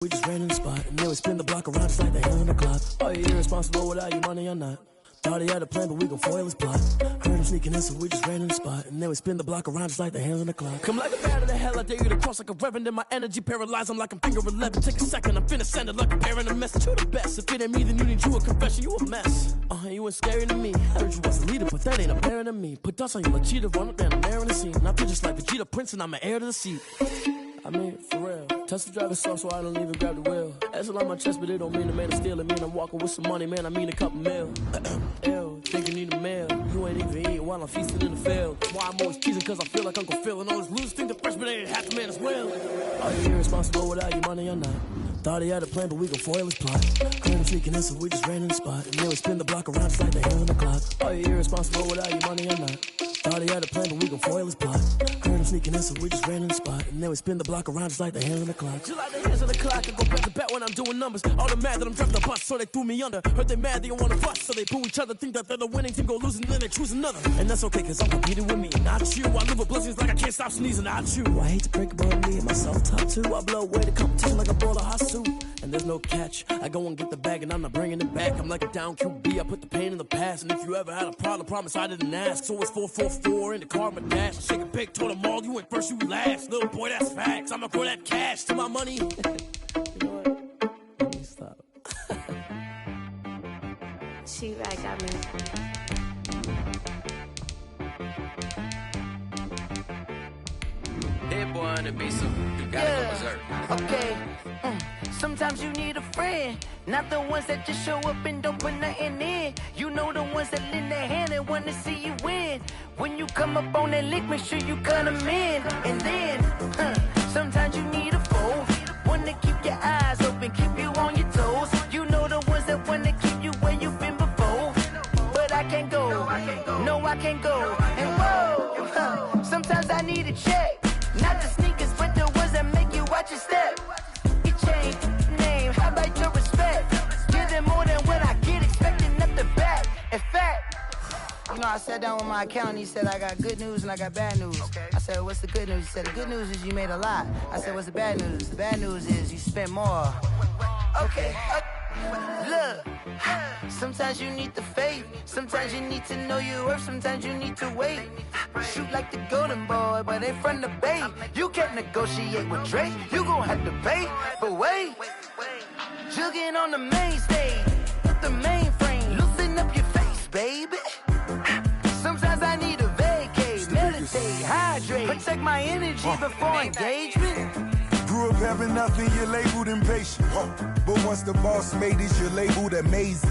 We just ran in the spot, and then we spin the block around just like the hell in the clock. Are you irresponsible without your money or not? Thought he had a plan, but we gon' foil his plot. Heard him sneaking in, so we just ran in the spot, and then we spin the block around just like the hell in the clock. Come like a bat of the hell, I dare you to cross like a reverend, and my energy paralyzed. I'm like I'm finger 11. Take a second, I'm finna send it like a bearing a message. You the best. If it ain't me, then you need you a confession. You a mess. You ain't scary to me. Heard you was a leader, but that ain't apparent to me. Put dust on you, like cheater, run up down the air in the scene. I feel just like Vegeta Prince, and I'm an heir to the seat. I mean, for real. Touch the driver's soft, so I don't even grab the wheel. That's on my chest, but it don't mean the man is stealing. Mean I'm walking with some money, man. I mean a couple mil. Ew, think you need a meal. You ain't even eating while I'm feasting in the field. Why I'm always cheesing, cause I feel like Uncle Phil. And all those losers think the freshman ain't half the man as well. Are you irresponsible without your money or not? Thought he had a plan, but we gon' foil his plot. Heard him sneaking in, so we just ran in the spot. And then we spin the block around just like the hell in the clock. Are you irresponsible without your money or not? Thought he had a plan, but we gon' foil his plot. Heard him sneaking in, so we just ran in the spot. And then we spin the block around just like the hell in the clock. Just like the hands of the clock, I go back to back when I'm doing numbers. All the mad that I'm driving the bus, so they threw me under. Heard they mad, they don't wanna bust, so they boo each other. Think that they're the winning team, go losing, then they choose another. And that's okay, cause I'm competing with me, not you. I live with blessings like I can't stop sneezing, not you. I hate to break it, but me and myself top two. I blow away the competition like a bowl of hot soup. And there's no catch, I go and get the bag and I'm not bringing it back. I'm like a down QB, I put the pain in the past. And if you ever had a problem, promise I didn't ask. So it's 444 in the car, my dash. Shake a big, told them all, you went first, you last. Little boy, that's facts, I'ma throw that cash to my money. You know what? Let me stop. She-Rag got me. That boy on the beat, so you gotta go berserk. Okay. Sometimes you need a friend, not the ones that just show up and don't put nothing in. You know the ones that lend their hand and wanna see you win. When you come up on that lick, make sure you cut them in. And then, sometimes you need a foe, one to keep your eyes open, keep you on your toes. You know the ones that wanna keep you where you've been before. But I can't go, no I can't go. And whoa, sometimes I need a check, not the sneakers, but the ones that make you watch your step. Change name, how about your respect? Give them more than what I get, expecting nothing back. In fact, you know, I sat down with my accountant, he said, I got good news and I got bad news. Okay. I said, what's the good news? He said, the good news is you made a lot. I said, what's the bad news? The bad news is you spent more. Okay. Look, sometimes you need the faith, sometimes you need to know your worth, sometimes you need to wait. Shoot like the golden boy, but ain't from the bay. You can't negotiate with Drake, you gon' have to pay. But wait, jugging on the main stage, with the mainframe, loosen up your face, baby. Sometimes I need a vacate, meditate, hydrate, protect my energy before engagement. Grew up having nothing, you're labeled impatient. But once the boss made it, you're labeled amazing.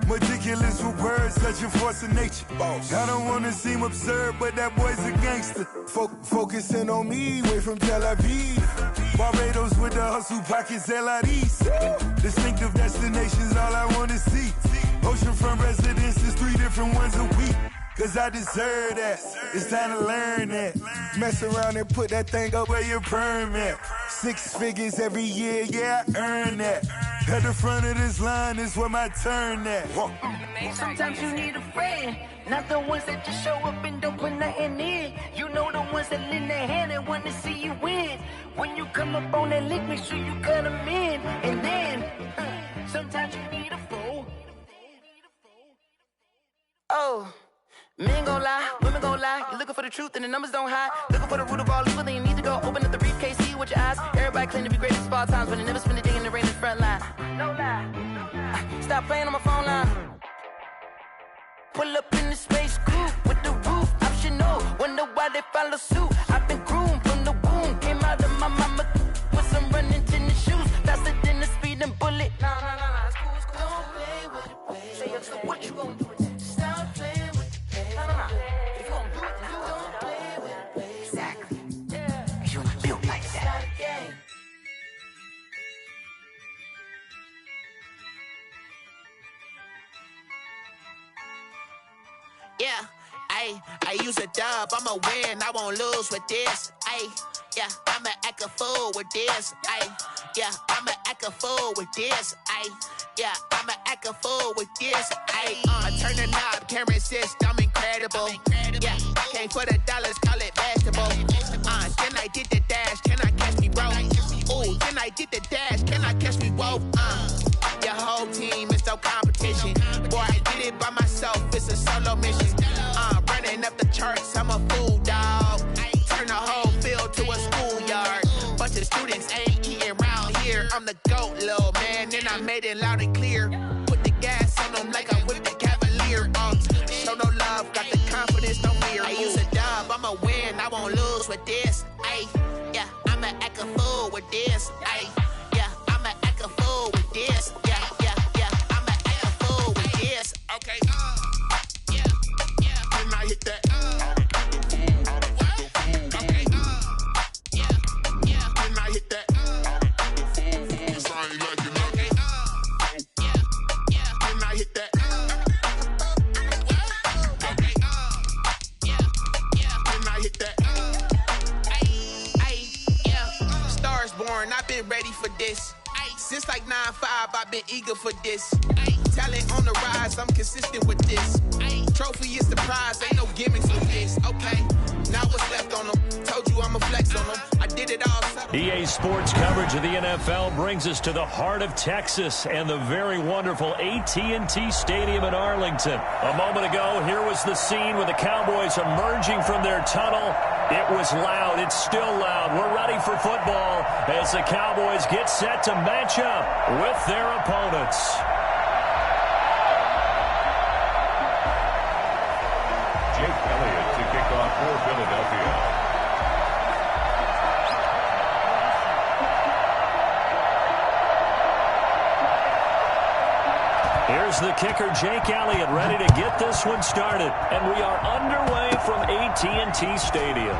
Meticulous with words, such a force of nature. I don't wanna seem absurd, but that boy's a gangster. Focusing on me, way from Tel Aviv. Barbados with the hustle, pockets LIDs. Distinctive destinations, all I wanna see. Oceanfront residences, 3 different ones a week. Cause I deserve that, it's time to learn that. Mess around and put that thing up where your permit. 6 figures every year, yeah, I earn that. At the front of this line is where my turn at. Sometimes you need a friend, not the ones that just show up and don't put nothing in. You know the ones that lend their hand and want to see you win. When you come up on that lick, make sure you cut them in. And then, sometimes you need a foe. Oh. Men gon' lie, women gon' lie. You're looking for the truth and the numbers don't hide. Looking for the root of all evil, then you need to go open up the briefcase, see with your eyes. Everybody claim to be greatest of all times, but they never spend a day in the rain in the front line. No lie, stop playing on my phone line. Pull up in the space coupe with the roof optional. Wonder why they follow suit. I've been groomed from the womb, came out of my mama with some running tennis shoes, faster than the speeding bullet. Nah, it's cool, it's cool. Don't play with it, baby. Say so what you gon' do? Stop playing. If you gon' do it, then don't play with it, baby. Exactly. Yeah. You ain't built like that. Yeah, I use a dub, I'ma win, I won't lose with this. Yeah, I'ma act a fool with this. Yeah, I'ma act a fool with this. Yeah, I'ma act a fool with this. I turn the knob, can't resist, I'm incredible. Yeah, came for the dollars, call it basketball. Then I did the dash, can I catch me broke. Ooh, then I did the dash, can I catch me woke? Your whole team is no competition. Boy, I did it by myself, it's a solo mission. Running up the charts, I'm a fool, dog. Turn the whole field to a schoolyard. Bunch of students ain't eating round here. I'm the GOAT, little man, and I made it loud and clear. Put the gas on them like I'm with the Cavalier. Show no love, got the confidence, no fear. I use a dub, I'ma win, I won't lose with this. Ay, yeah, I'ma act a fool with this. Ay, yeah, I'ma act a fool with this. Yeah, I'ma act a fool with this. Okay, yeah, then I hit that. Okay, yeah, then I hit that. Then I hit that. I've been ready for this. Since like 9-5, I've been eager for this. Talent on the rise, I'm consistent with this. Trophy is the prize, ain't no gimmicks with this. Okay, now what's left on them? Told you I'ma flex on them. I did it all. EA Sports coverage of the NFL brings us to the heart of Texas and the very wonderful AT&T Stadium in Arlington. A moment ago, here was the scene with the Cowboys emerging from their tunnel. It was loud. It's still loud. We're ready for football as the Cowboys get set to match up with their opponents. Jake Elliott to kick off for Philadelphia. Here's the kicker, Jake Elliott, ready to get this one started. And we are underway from AT&T Stadium.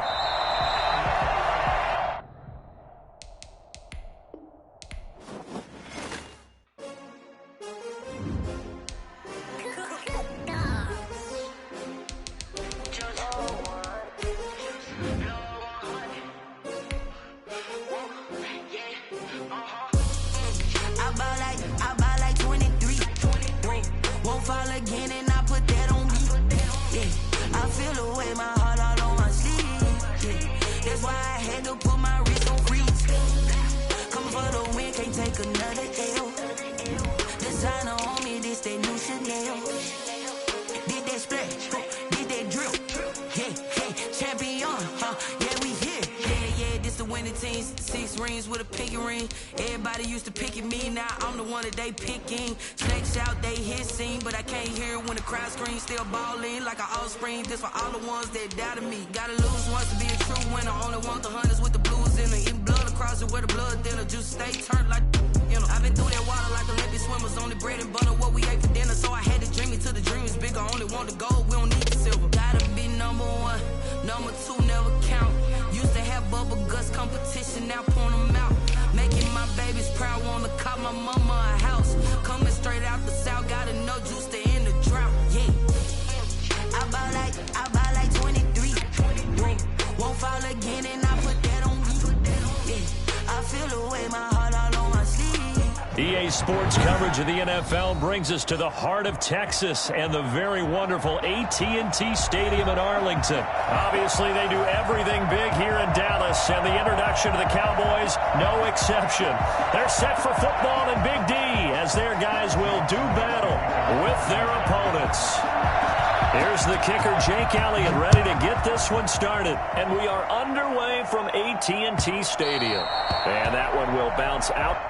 EA Sports coverage of the NFL brings us to the heart of Texas and the very wonderful AT&T Stadium in Arlington. Obviously, they do everything big here in Dallas, and the introduction to the Cowboys, no exception. They're set for football in Big D as their guys will do battle with their opponents. Here's the kicker, Jake Elliott, ready to get this one started. And we are underway from AT&T Stadium. And that one will bounce out.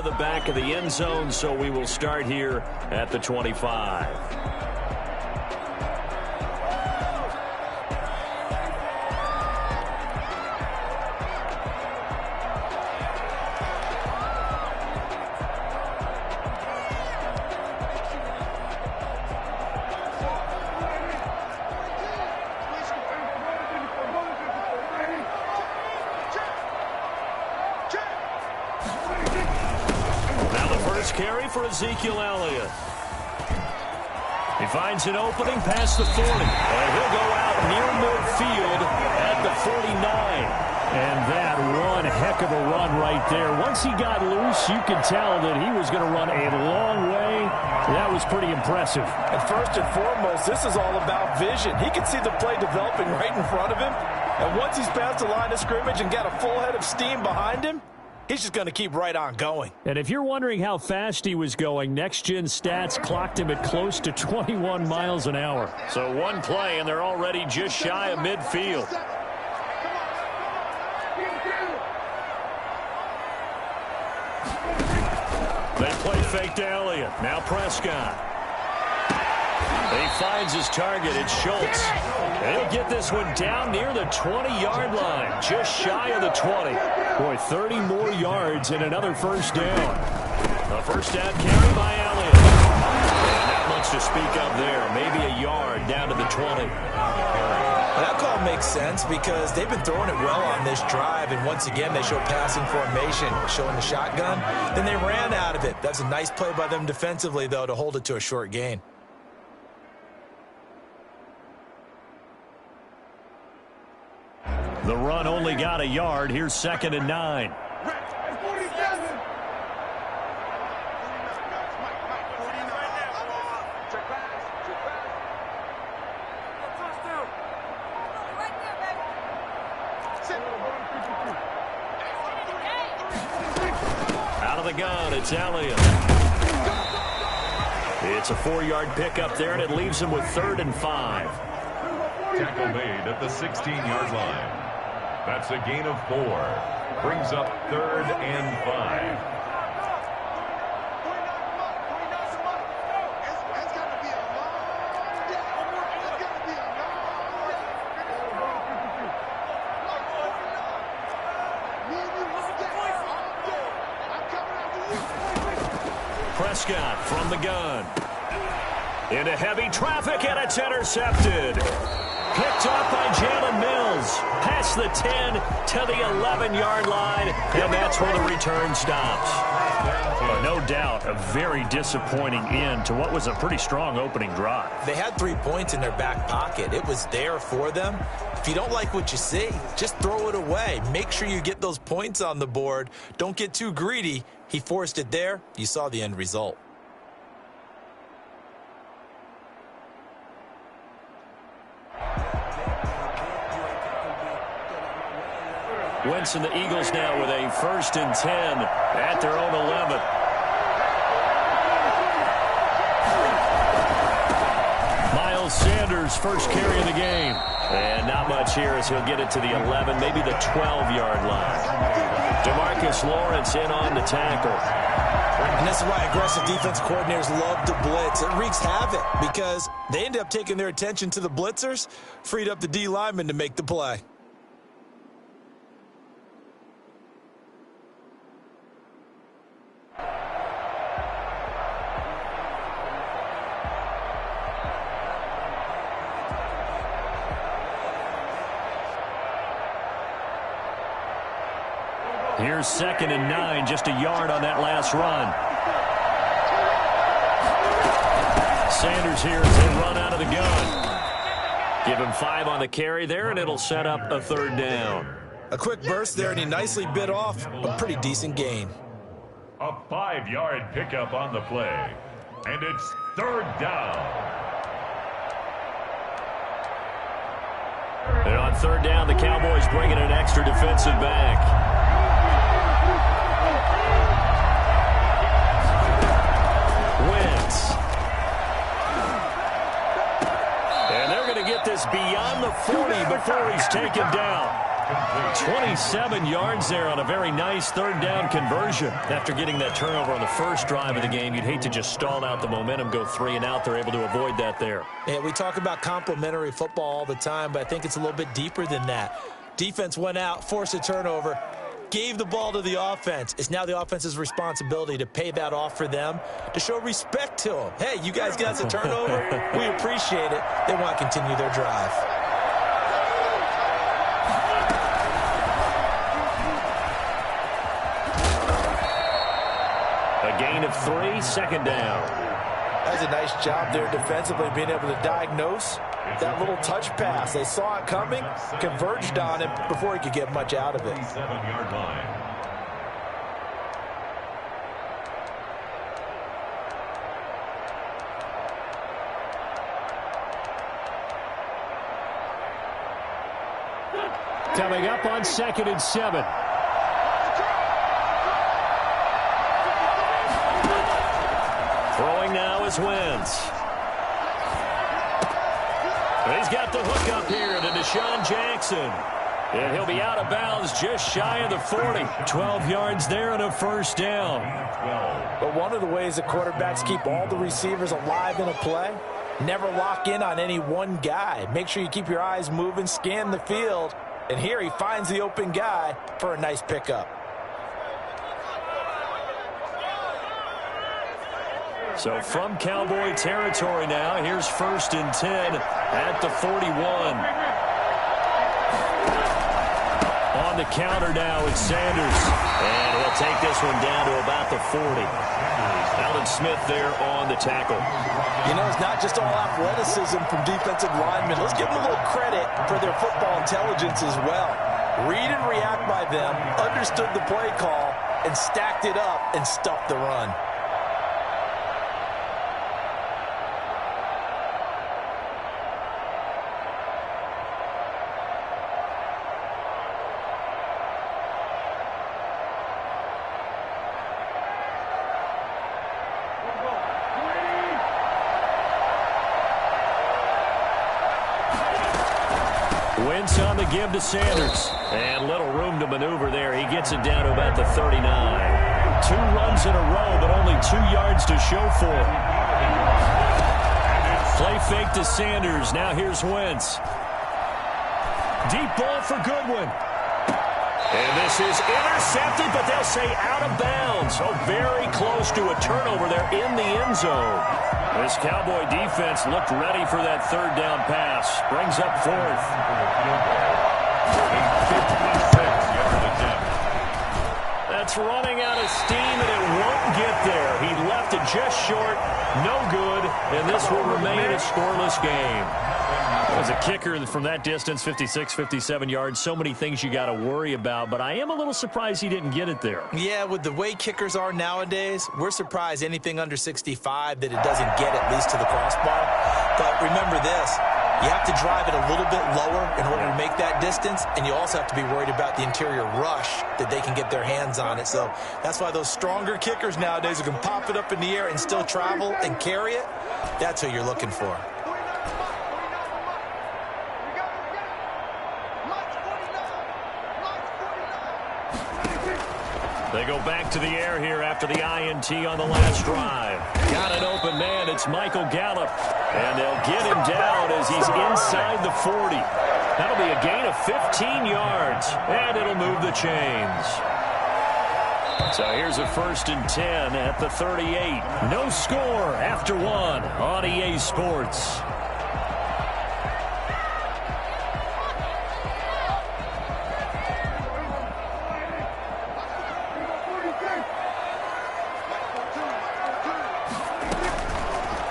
the back of the end zone, so we will start here at the 25. Carry for Ezekiel Elliott. He finds an opening past the 40. And he'll go out near midfield at the 49. And that one heck of a run right there. Once he got loose, you could tell that he was going to run a long way. That was pretty impressive. And first and foremost, this is all about vision. He can see the play developing right in front of him. And once he's past the line of scrimmage and got a full head of steam behind him, he's just going to keep right on going. And if you're wondering how fast he was going, Next Gen Stats clocked him at close to 21 miles an hour. So one play, and they're already just shy of midfield. They play fake to Elliott. Now Prescott. He finds his target. It's Schultz. He'll get this one down near the 20-yard line, just shy of the 20. Boy, 30 more yards and another first down. A first down carry by Elliott. And not much to speak of there. Maybe a yard down to the 20. That call makes sense because they've been throwing it well on this drive, and once again they show passing formation, showing the shotgun. Then they ran out of it. That's a nice play by them defensively, though, to hold it to a short gain. The run only got a yard. Here's 2nd and 9. Out of the gun, it's Elliott. It's a 4-yard pickup there, and it leaves him with 3rd and 5. Tackle made at the 16-yard line. That's a gain of 4. Brings up 3rd and 5. Prescott from the gun. Into heavy traffic, and it's intercepted. Picked up by Jalen Mills. Past the 10 to the 11-yard line, and that's where the return stops. No doubt, a very disappointing end to what was a pretty strong opening drive. They had 3 points in their back pocket. It was there for them. If you don't like what you see, just throw it away. Make sure you get those points on the board. Don't get too greedy. He forced it there. You saw the end result. Wentz and the Eagles now with a 1st and 10 at their own 11. Miles Sanders, first carry of the game. And not much here as he'll get it to the 11, maybe the 12-yard line. DeMarcus Lawrence in on the tackle. And this is why aggressive defense coordinators love to blitz. It wreaks havoc because they end up taking their attention to the blitzers, freed up the D lineman to make the play. Here's 2nd and 9, just a yard on that last run. Sanders here as they run out of the gun. Give him 5 on the carry there, and it'll set up a 3rd down. A quick burst there, and he nicely bit off a pretty decent gain. A 5-yard pickup on the play. And it's 3rd down. And on 3rd down, the Cowboys bring in an extra defensive back. Wentz. And they're going to get this beyond the 40 before he's taken down. 27 yards there on a very nice third down conversion. After getting that turnover on the first drive of the game, you'd hate to just stall out the momentum, go 3 and out. They're able to avoid that there. Yeah, we talk about complementary football all the time, but I think it's a little bit deeper than that. Defense went out, forced a turnover, gave the ball to the offense. It's now the offense's responsibility to pay that off for them, to show respect to them. Hey, you guys got the turnover. We appreciate it. They want to continue their drive. A gain of 3, second down. That's a nice job there defensively, being able to diagnose that little touch pass. They saw it coming, converged on it before he could get much out of it. 7-yard line. Coming up on 2nd and 7. Throwing now is Wentz. He's got the hook up here to Deshaun Jackson. And he'll be out of bounds just shy of the 40. 12 yards there and a first down. But one of the ways that quarterbacks keep all the receivers alive in a play, never lock in on any one guy. Make sure you keep your eyes moving, scan the field. And here he finds the open guy for a nice pickup. So from Cowboy territory now, here's 1st and 10 at the 41. On the counter now, it's Sanders. And he'll take this one down to about the 40. Alden Smith there on the tackle. You know, it's not just all athleticism from defensive linemen. Let's give them a little credit for their football intelligence as well. Read and react by them, understood the play call, and stacked it up and stuffed the run. Wentz on the give to Sanders. And little room to maneuver there. He gets it down to about the 39. 2 runs in a row, but only 2 yards to show for it. Play fake to Sanders. Now here's Wentz. Deep ball for Goodwin. And this is intercepted, but they'll say out of bounds. So very close to a turnover there in the end zone. This Cowboy defense looked ready for that third down pass. Brings up 4th. That's running out of steam, and it won't get there. He left it just short. No good, and this will remain a scoreless game. As a kicker from that distance, 56, 57 yards, so many things you got to worry about, but I am a little surprised he didn't get it there. Yeah, with the way kickers are nowadays, we're surprised anything under 65 that it doesn't get at least to the crossbar. But remember this, you have to drive it a little bit lower in order to make that distance, and you also have to be worried about the interior rush that they can get their hands on it. So that's why those stronger kickers nowadays who can pop it up in the air and still travel and carry it, that's who you're looking for. They go back to the air here after the INT on the last drive. Got an open man. It's Michael Gallup. And they'll get him down as he's inside the 40. That'll be a gain of 15 yards. And it'll move the chains. So here's a 1st and 10 at the 38. No score after 1 on EA Sports.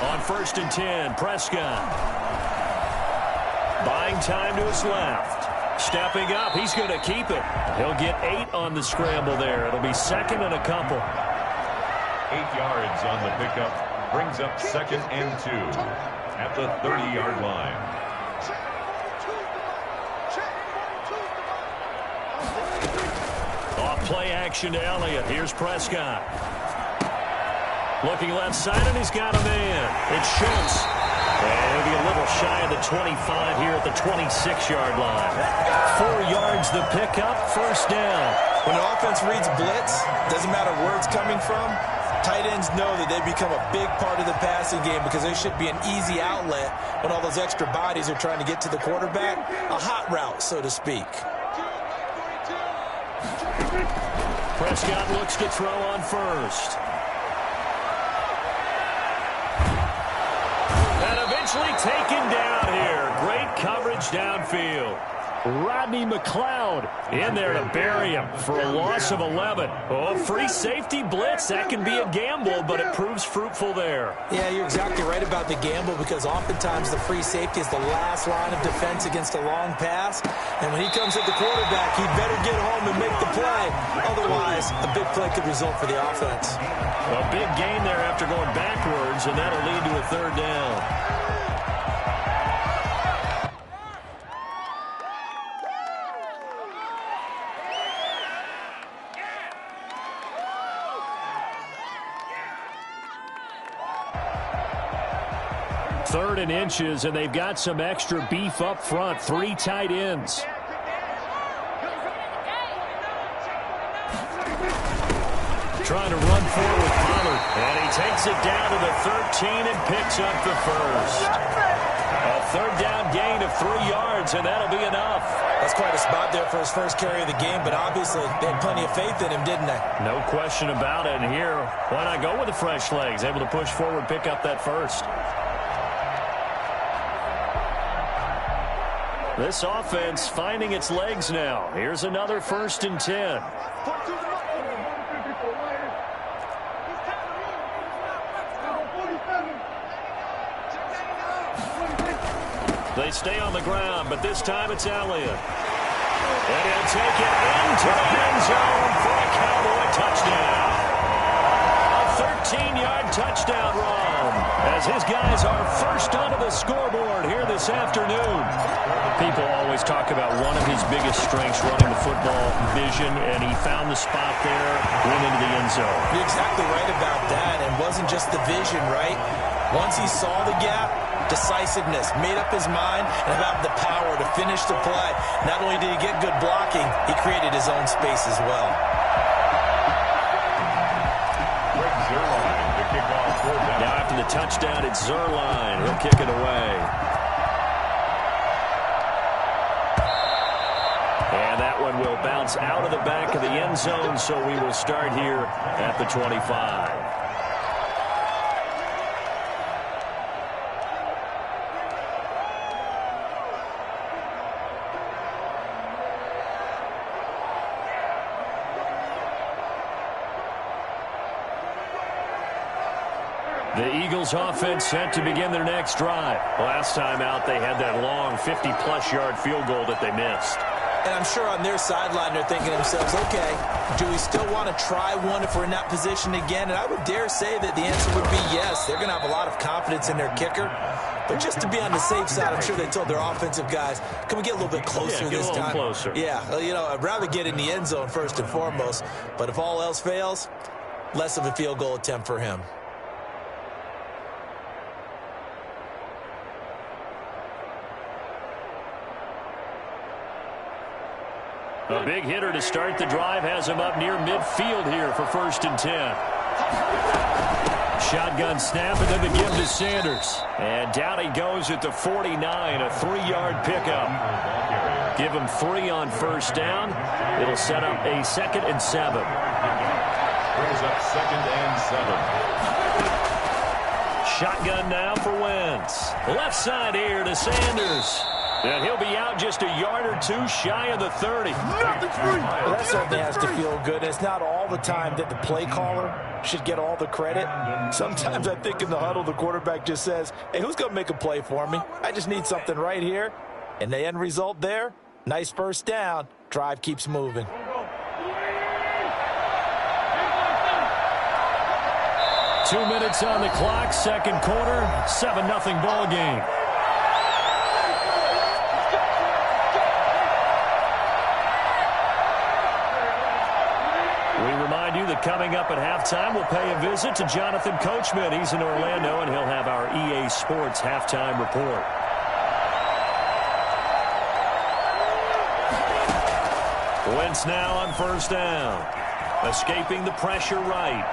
On 1st and 10, Prescott. Buying time to his left. Stepping up, he's going to keep it. He'll get 8 on the scramble there. It'll be 2nd and a couple. 8 yards on the pickup. Brings up 2nd and 2 at the 30-yard line. Off play action to Elliott. Here's Prescott. Looking left side, and he's got a man. It's Schultz. And he'll be a little shy of the 25 here at the 26-yard line. 4 yards the pickup, first down. When an offense reads blitz, doesn't matter where it's coming from, tight ends know that they become a big part of the passing game because they should be an easy outlet when all those extra bodies are trying to get to the quarterback. A hot route, so to speak. Prescott looks to throw on first. And eventually taken down here. Great coverage downfield. Rodney McLeod in there to bury him for a loss of 11. Oh, free safety blitz. That can be a gamble, but it proves fruitful there. Yeah, you're exactly right about the gamble because oftentimes the free safety is the last line of defense against a long pass. And when he comes at the quarterback, he better get home and make the play. Otherwise, a big play could result for the offense. A big gain there after going backwards, and that'll lead to a third down. Third and inches, and they've got some extra beef up front. 3 tight ends. Trying to run forward with Pollard. And he takes it down to the 13 and picks up the first. A third down gain of 3 yards, and that'll be enough. That's quite a spot there for his first carry of the game, but obviously they had plenty of faith in him, didn't they? No question about it. And here, why not go with the fresh legs? Able to push forward, pick up that first. This offense finding its legs now. Here's another 1st and 10. They stay on the ground, but this time it's Elliott. And he'll take it into the end zone for a Cowboy touchdown. A 13-yard touchdown run as his guys are first onto the scoreboard here this afternoon. People always talk about one of his biggest strengths running the football, vision, and he found the spot there, went into the end zone. You're exactly right about that, and wasn't just the vision, right? Once he saw the gap, decisiveness, made up his mind, and about the power to finish the play. Not only did he get good blocking, he created his own space as well. Now after the touchdown, it's Zuerlein. He'll kick it away. And that one will bounce out of the back of the end zone, so we will start here at the 25. The Eagles offense set to begin their next drive. Last time out, they had that long 50-plus yard field goal that they missed. And I'm sure on their sideline they're thinking to themselves, okay, do we still want to try one if we're in that position again? And I would dare say that the answer would be yes. They're going to have a lot of confidence in their kicker. But just to be on the safe side, I'm sure they told their offensive guys, can we get a little bit closer this time? Closer. Yeah, you know, I'd rather get in the end zone first and foremost. But if all else fails, less of a field goal attempt for him. A big hitter to start the drive has him up near midfield here for 1st and 10. Shotgun snap and then the give to Sanders. And down he goes at the 49, a 3-yard pickup. Give him 3 on 1st down. It'll set up a 2nd and 7. Brings up 2nd and 7. Shotgun now for Wentz. Left side here to Sanders. And he'll be out just a yard or 2 shy of the 30. Well, that certainly has to feel good. It's not all the time that the play caller should get all the credit. Sometimes I think in the huddle, the quarterback just says, hey, who's going to make a play for me? I just need something right here. And the end result there, nice 1st down. Drive keeps moving. Two minutes on the clock, 2nd quarter, 7-0 ball game. Coming up at halftime, we'll pay a visit to Jonathan Coachman. He's in Orlando, and he'll have our EA Sports halftime report. Wentz now on first down. Escaping the pressure right.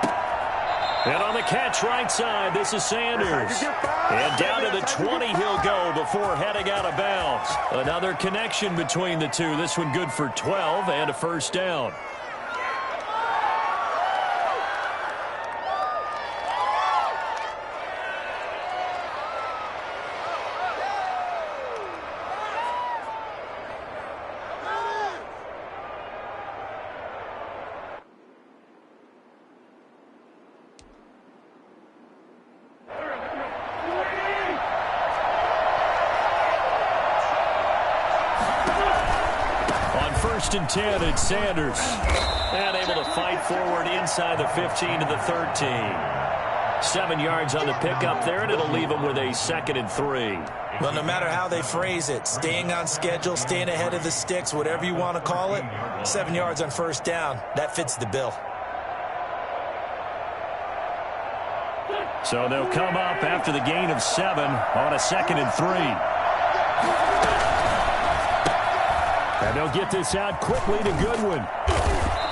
And on the catch right side, this is Sanders. And down to the 20 he'll go before heading out of bounds. Another connection between the two. This one good for 12 and a first down. First and 10, it's Sanders. And able to fight forward inside the 15 to the 13. 7 yards on the pickup there, and it'll leave him with a 2nd and 3. Well, no matter how they phrase it, staying on schedule, staying ahead of the sticks, whatever you want to call it, 7 yards on first down, that fits the bill. So they'll come up after the gain of 7 on a 2nd and 3. And they'll get this out quickly to Goodwin.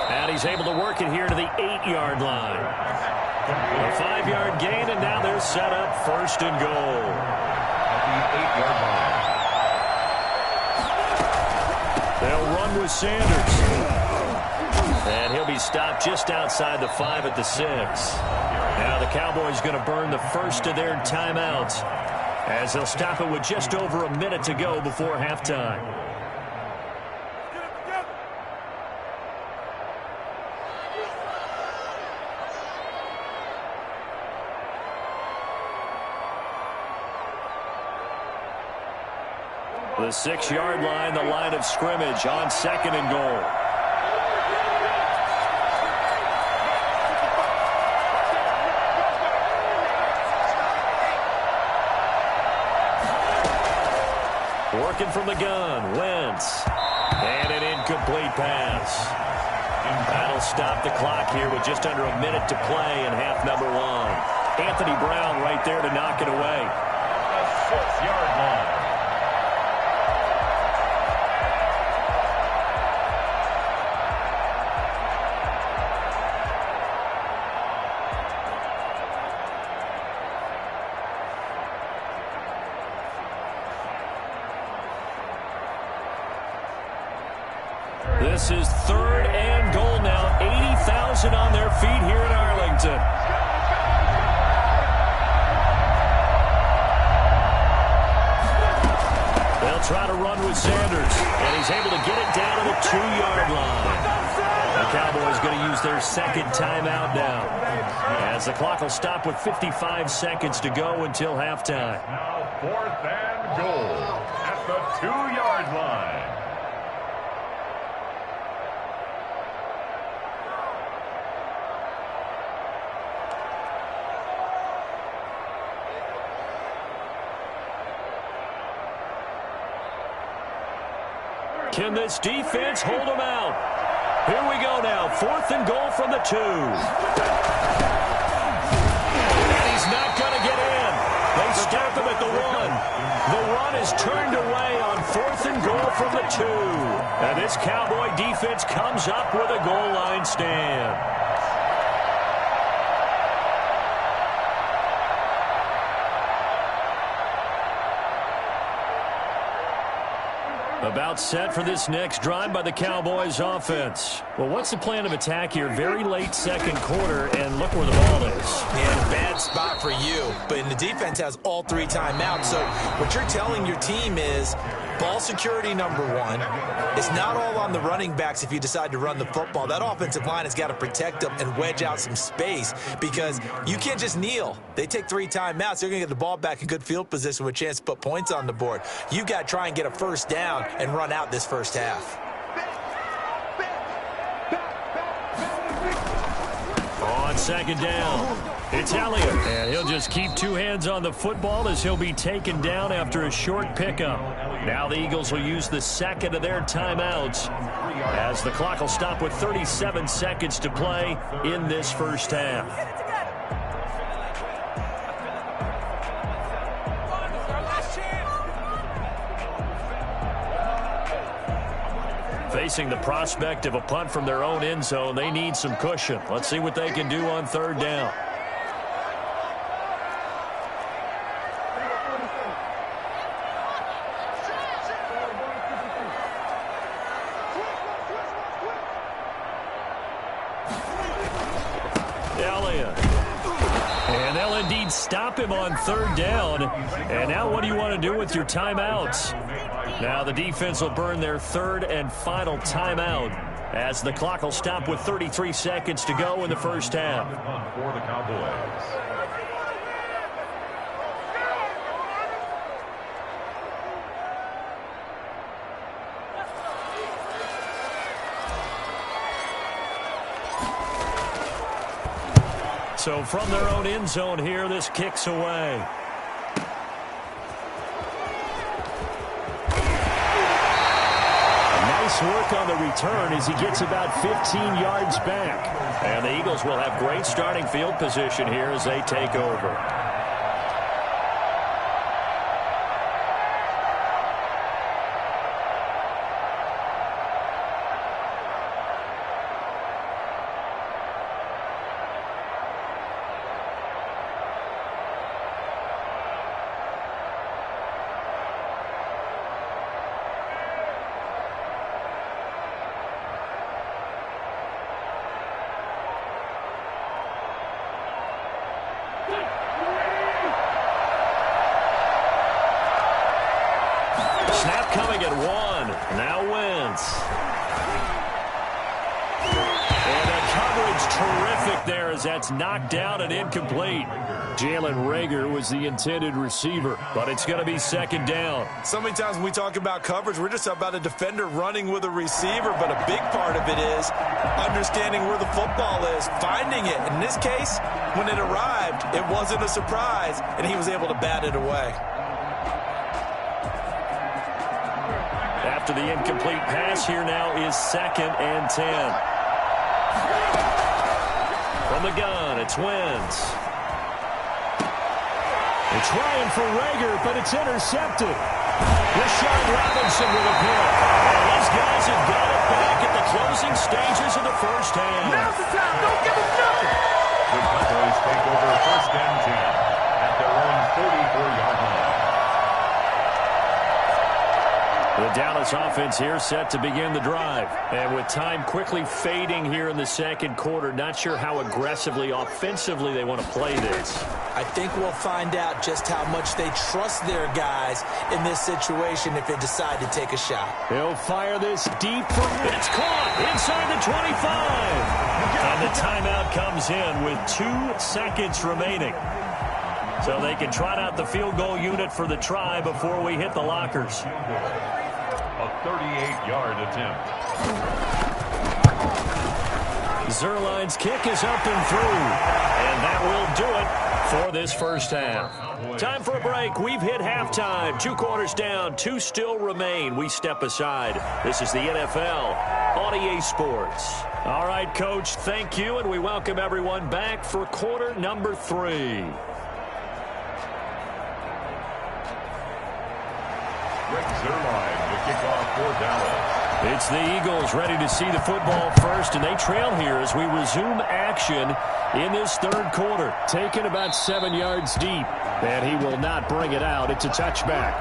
And he's able to work it here to the 8-yard line. A 5-yard gain, and now they're set up first and goal. At the 8-yard line. They'll run with Sanders. And he'll be stopped just outside the 5 at the 6. Now the Cowboys going to burn the first of their timeouts as they'll stop it with just over a minute to go before halftime. The 6-yard line, the line of scrimmage on 2nd and goal. Working from the gun, Wentz. And an incomplete pass. That'll stop the clock here with just under a minute to play in half number 1. Anthony Brown right there to knock it away. The 6-yard line. This is 3rd and goal now. 80,000 on their feet here in Arlington. They'll try to run with Sanders, and he's able to get it down to the 2-yard line. The Cowboys going to use their 2nd timeout now, as the clock will stop with 55 seconds to go until halftime. Now 4th and goal at the 2-yard line. Can this defense hold them out? Here we go now. 4th and goal from the 2. And he's not going to get in. They stop him at the 1. The run is turned away on 4th and goal from the 2. And this Cowboy defense comes up with a goal line stand. About set for this next drive by the Cowboys offense. Well, what's the plan of attack here? Very late 2nd quarter, and look where the ball is. Yeah, bad spot for you. But the defense has all 3 timeouts. So what you're telling your team is ball security number 1. It's not all on the running backs if you decide to run the football. That offensive line has got to protect them and wedge out some space because you can't just kneel. They take 3 timeouts. They're going to get the ball back in good field position with a chance to put points on the board. You got to try and get a first down and run out this first half. On 2nd down, it's Elliott. And he'll just keep 2 hands on the football as he'll be taken down after a short pickup. Now the Eagles will use the 2nd of their timeouts as the clock will stop with 37 seconds to play in this first half. Facing the prospect of a punt from their own end zone, they need some cushion. Let's see what they can do on third down. And they'll indeed stop him on third down. And now what do you want to do with your timeouts? Now the defense will burn their third and final timeout as the clock will stop with 33 seconds to go in the first half. For the Cowboys. So from their own end zone here, this kicks away. Nice work on the return as he gets about 15 yards back. And the Eagles will have great starting field position here as they take over. Snap coming at one. Now Wentz. And the coverage terrific there as that's knocked down and incomplete. Jalen Reagor was the intended receiver, but it's going to be second down. So many times when we talk about coverage, we're just about a defender running with a receiver, but a big part of it is understanding where the football is, finding it. In this case, when it arrived, it wasn't a surprise, and he was able to bat it away. After the incomplete pass, here now is 2nd and 10. From the gun, it's Wentz. They're trying for Reagor, but it's intercepted. Rashard Robinson with a pick. And these guys have got it back at the closing stages of the first half. Now's the time. Don't give them nothing. The Cowboys take over 1st and 10 at their own 44-yard line. The Dallas offense here set to begin the drive. And with time quickly fading here in the second quarter, not sure how aggressively, offensively they want to play this. I think we'll find out just how much they trust their guys in this situation if they decide to take a shot. He'll fire this deep for it's caught inside the 25. And the timeout comes in with 2 seconds remaining. So they can trot out the field goal unit for the try before we hit the lockers. A 38-yard attempt. Zuerlein's kick is up and through. And that will do it for this first half. Time for a break. We've hit halftime. 2 quarters down. 2 still remain. We step aside. This is the NFL on EA Sports. All right, Coach, thank you. And we welcome everyone back for quarter number 3. Greg Zuerlein, the kickoff for Dallas. It's the Eagles ready to see the football first, and they trail here as we resume action in this third quarter. Taken about 7 yards deep, and he will not bring it out. It's a touchback.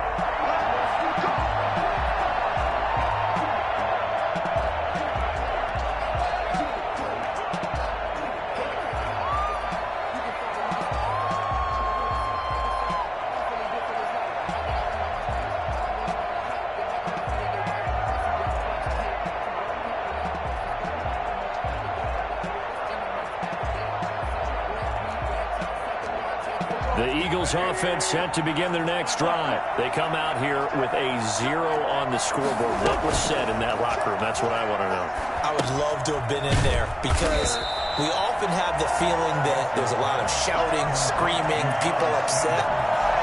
The Eagles offense set to begin their next drive. They come out here with a 0 on the scoreboard. What was said in that locker room? That's what I want to know. I would love to have been in there because we often have the feeling that there's a lot of shouting, screaming, people upset.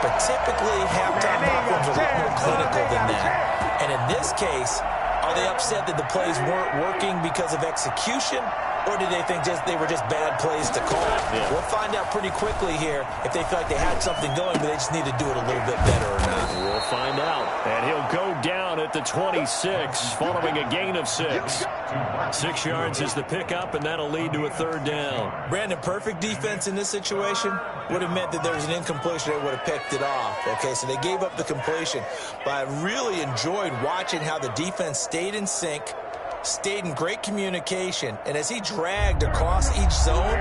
But typically, halftime locker rooms are a lot more clinical than that. And in this case, are they upset that the plays weren't working because of execution? Or did they think they were just bad plays to call? Yeah. We'll find out pretty quickly here if they feel like they had something going, but they just need to do it a little bit better or not. We'll find out. And he'll go down at the 26 following a gain of 6. 6 yards is the pickup, and that'll lead to a third down. Brandon, perfect defense in this situation would have meant that there was an incompletion. They would have picked it off. Okay, so they gave up the completion. But I really enjoyed watching how the defense stayed in sync, stayed in great communication, and as he dragged across each zone,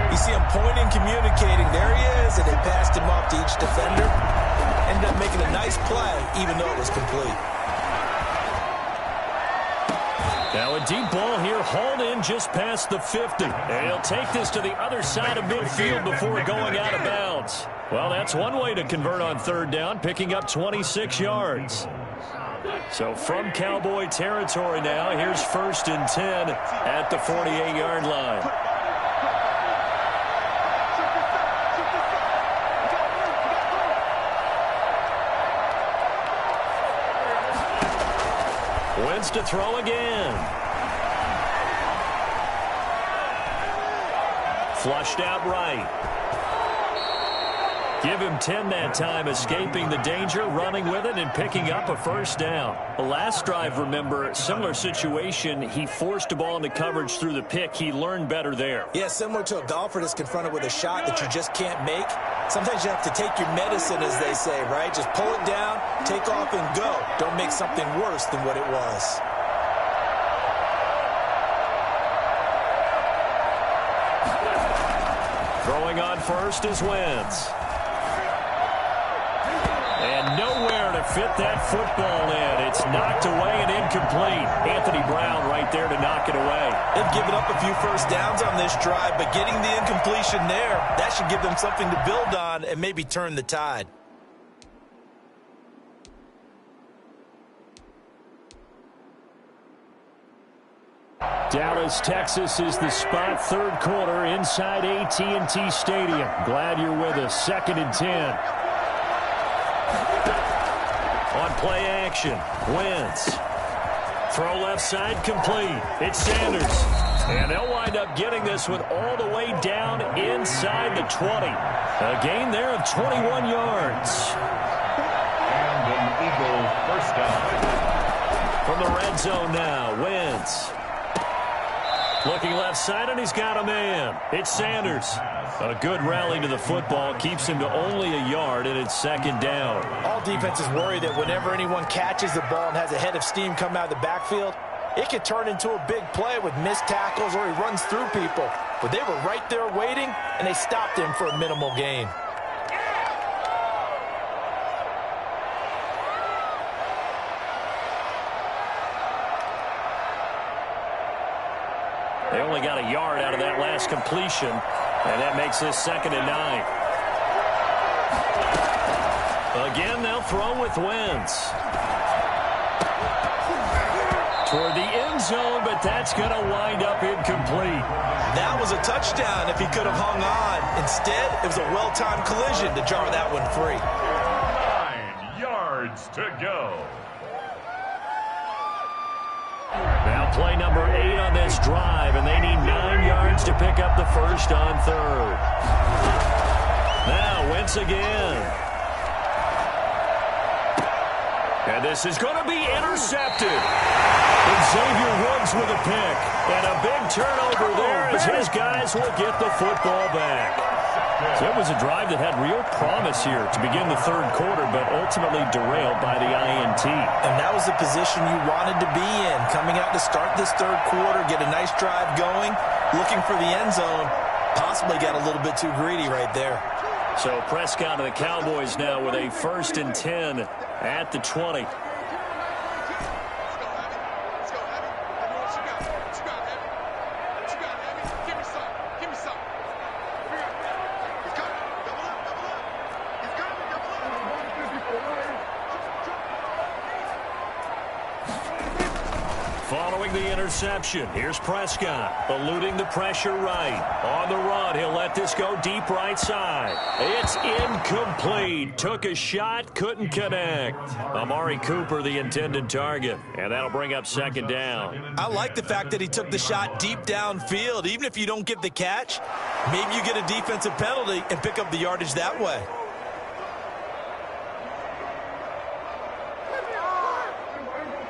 you see him pointing, communicating. There he is, and they passed him off to each defender. Ended up making a nice play, even though it was complete. Now a deep ball here, hauled in just past the 50. And he'll take this to the other side of midfield before going out of bounds. Well, that's one way to convert on third down, picking up 26 yards. So from Cowboy territory now, here's 1st and 10 at the 48-yard line. Wentz to throw again. Flushed out right. Give him 10 that time, escaping the danger, running with it, and picking up a first down. The last drive, remember, similar situation. He forced a ball into coverage through the pick. He learned better there. Yeah, similar to a golfer that's confronted with a shot that you just can't make. Sometimes you have to take your medicine, as they say, right? Just pull it down, take off, and go. Don't make something worse than what it was. Throwing on first is Wentz. And nowhere to fit that football in. It's knocked away and incomplete. Anthony Brown right there to knock it away. They've given up a few first downs on this drive, but getting the incompletion there, that should give them something to build on and maybe turn the tide. Dallas, Texas is the spot. Third quarter inside AT&T Stadium. Glad you're with us. 2nd and 10. On play action, Wentz. Throw left side complete. It's Sanders. And they'll wind up getting this one all the way down inside the 20. A gain there of 21 yards. And an Eagle first down. From the red zone now, Wentz. Looking left side, and he's got a man. It's Sanders. A good rally to the football keeps him to only a yard, and it's 2nd down. All defenses worry that whenever anyone catches the ball and has a head of steam come out of the backfield, it could turn into a big play with missed tackles or he runs through people. But they were right there waiting, and they stopped him for a minimal gain. They only got a yard out of that last completion, and that makes this 2nd and 9. Again, they'll throw with Wentz. Toward the end zone, but that's going to wind up incomplete. That was a touchdown if he could have hung on. Instead, it was a well-timed collision to jar that one free. 9 yards to go. Now play number 8 on this drive, and they need 9 yards to pick up the first on third. Now Wentz again. And this is going to be intercepted. Xavier Woods with a pick. And a big turnover there as his guys will get the football back. So it was a drive that had real promise here to begin the third quarter, but ultimately derailed by the INT. And that was the position you wanted to be in. Coming out to start this third quarter, get a nice drive going, looking for the end zone. Possibly got a little bit too greedy right there. So Prescott and the Cowboys now with a 1st and 10 at the 20. Following the interception, here's Prescott, eluding the pressure right. On the run, he'll let this go deep right side. It's incomplete. Took a shot, couldn't connect. Amari Cooper, the intended target, and that'll bring up second down. I like the fact that he took the shot deep downfield. Even if you don't get the catch, maybe you get a defensive penalty and pick up the yardage that way.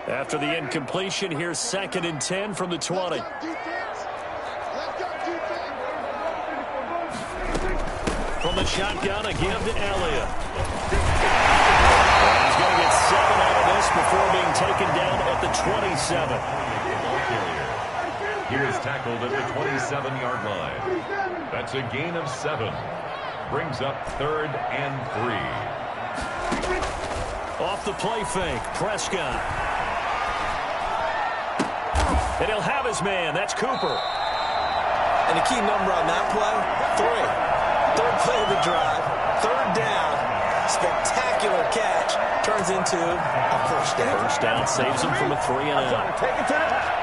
After the incompletion, here's 2nd and 10 from the 20. From the shotgun, a give to Elliott. And he's going to get 7 out of this before being taken down at the 27. He was tackled at the 27-yard line. That's a gain of 7. Brings up 3rd and 3. Off the play fake, Prescott. And he'll have his man. That's Cooper. And the key number on that play, 3. 3rd play of the drive, 3rd down. Spectacular catch. Turns into a first down. First down saves him from a 3-and-out. Take it to the...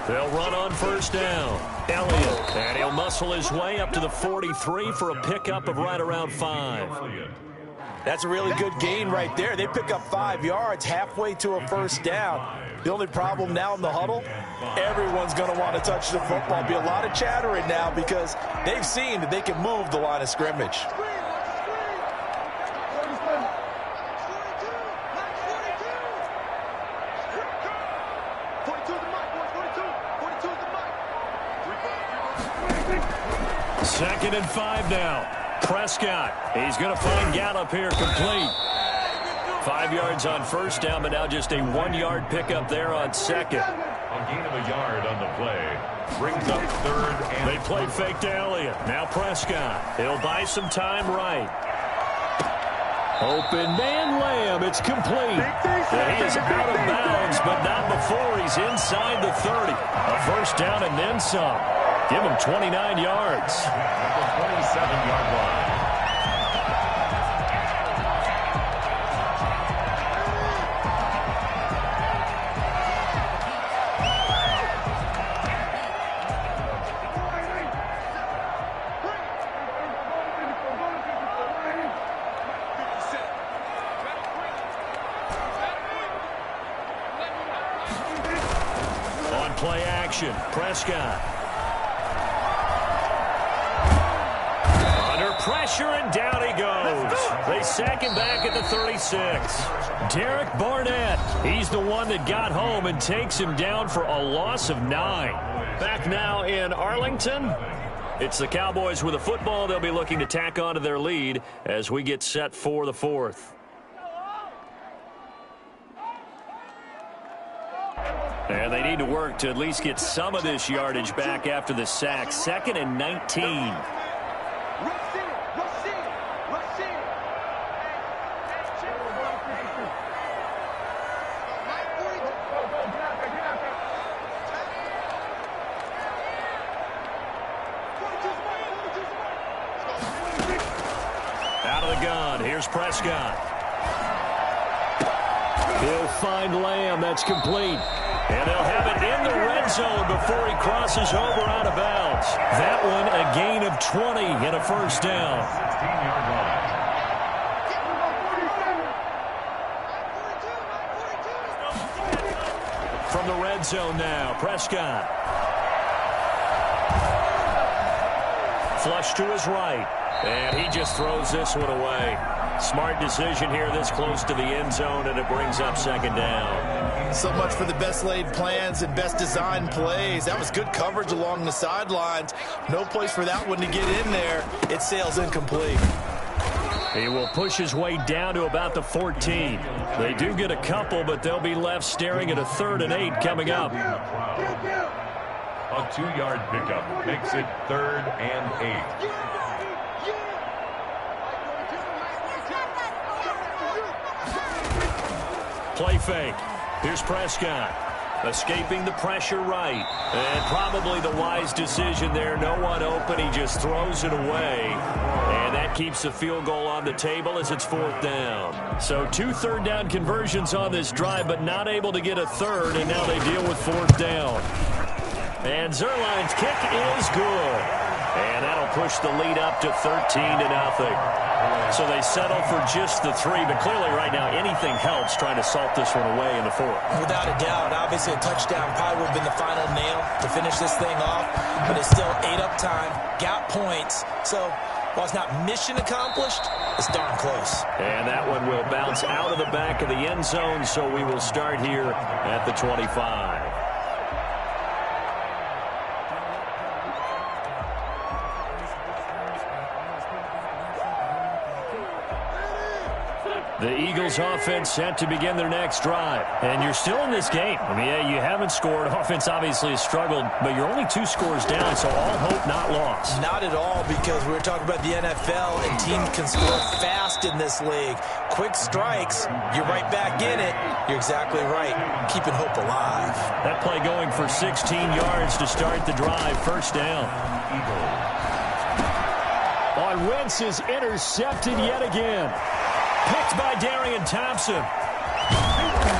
They'll run on first down. Elliott, and he'll muscle his way up to the 43 for a pickup of right around 5. That's a really good gain right there. They pick up 5 yards halfway to a first down. The only problem now in the huddle, everyone's going to want to touch the football. Be a lot of chattering now because they've seen that they can move the line of scrimmage. Second and 5 now. Prescott. He's going to find Gallup here complete. 5 yards on first down, but now just a 1-yard pickup there on second. A gain of a yard on the play. Brings up 3rd and... They play fake to Elliott. Now Prescott. He'll buy some time right. Open man Lamb. It's complete. And he is out of bounds, but not before he's inside the 30. A first down and then some. Give him 29 yards. At the 27-yard line. On play action, Prescott. Pressure, and down he goes. They sack him back at the 36. Derek Barnett, he's the one that got home and takes him down for a loss of 9. Back now in Arlington. It's the Cowboys with a football. They'll be looking to tack on to their lead as we get set for the 4th. And they need to work to at least get some of this yardage back after the sack. 2nd and 19. Here's Prescott. He'll find Lamb. That's complete. And they'll have it in the red zone before he crosses over out of bounds. That one a gain of 20 and a first down. 16-yard line. From the red zone now, Prescott. Flush to his right. And he just throws this one away. Smart decision here this close to the end zone, and it brings up second down. So much for the best laid plans and best designed plays. That was good coverage along the sidelines. No place for that one to get in there. It sails incomplete. He will push his way down to about the 14. They do get a couple, but they'll be left staring at a 3rd and 8 coming up. A 2-yard pickup makes it 3rd and 8. Play fake. Here's Prescott. Escaping the pressure right. And probably the wise decision there. No one open. He just throws it away. And that keeps the field goal on the table as it's 4th down. So 2 third-down conversions on this drive, but not able to get a third, and now they deal with 4th down. And Zuerlein's kick is good. And that'll push the lead up to 13-0. So they settle for just the 3, but clearly right now anything helps trying to salt this one away in the 4th. Without a doubt, obviously a touchdown probably would have been the final nail to finish this thing off, but it's still 8 up time, got points, so while it's not mission accomplished, it's darn close. And that one will bounce out of the back of the end zone, so we will start here at the 25. The Eagles offense set to begin their next drive. And you're still in this game. I mean, yeah, you haven't scored. Offense obviously has struggled, but you're only 2 scores down, so all hope not lost. Not at all, because we were talking about the NFL, and teams can score fast in this league. Quick strikes, you're right back in it. You're exactly right. Keeping hope alive. That play going for 16 yards to start the drive. 1st down. On Wentz is intercepted yet again. Picked by Darian Thompson.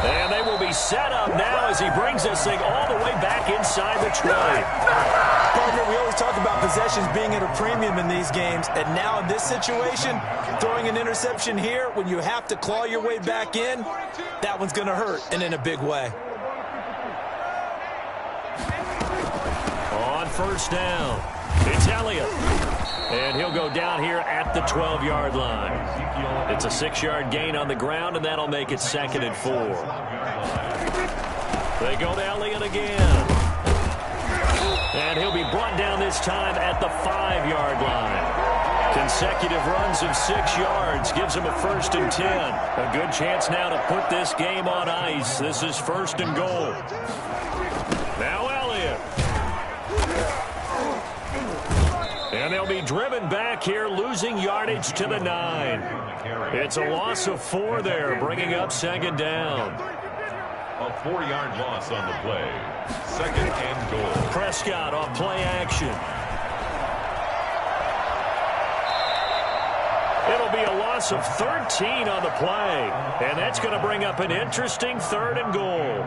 And they will be set up now as he brings this thing all the way back inside the 20. Partner, we always talk about possessions being at a premium in these games. And now in this situation, throwing an interception here when you have to claw your way back in, that one's going to hurt, and in a big way. On 1st down, it's Elliott. And he'll go down here at the 12-yard line. It's a 6-yard gain on the ground, and that'll make it 2nd and 4. They go to Elliott again. And he'll be brought down this time at the 5-yard line. Consecutive runs of 6 yards gives him a 1st and 10. A good chance now to put this game on ice. This is 1st and goal. Now Elliott. And they'll be driven back here, losing yardage to the 9. It's a loss of 4 there, bringing up 2nd down. A 4-yard loss on the play. 2nd and goal. Prescott off play action. It'll be a loss of 13 on the play. And that's going to bring up an interesting 3rd and goal.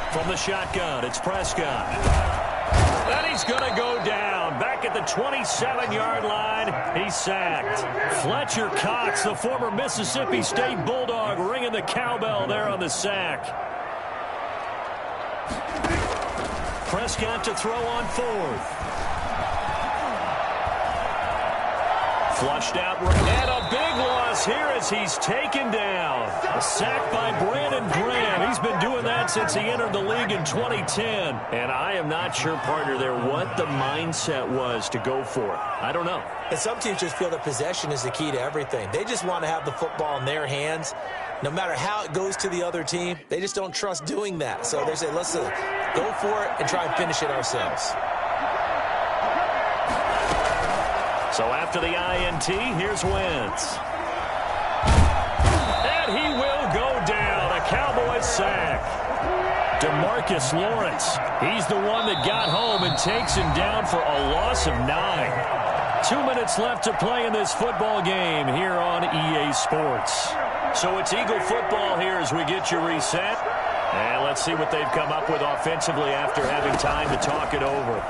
From the shotgun, it's Prescott. And he's going to go down. Back at the 27-yard line, he's sacked. Fletcher Cox, the former Mississippi State Bulldog, ringing the cowbell there on the sack. Prescott to throw on 4th. Flushed out, and a big loss here as he's taken down. A sack by Brandon Graham. He's been doing that since he entered the league in 2010. And I am not sure, partner, there what the mindset was to go for it. I don't know. And some teams just feel that possession is the key to everything. They just want to have the football in their hands. No matter how it goes to the other team, they just don't trust doing that. So they say, let's go for it and try and finish it ourselves. So after the INT, here's Wentz. And he will go down. A Cowboys sack. DeMarcus Lawrence. He's the one that got home and takes him down for a loss of 9. 2 minutes left to play in this football game here on EA Sports. So it's Eagle football here as we get you reset. And let's see what they've come up with offensively after having time to talk it over.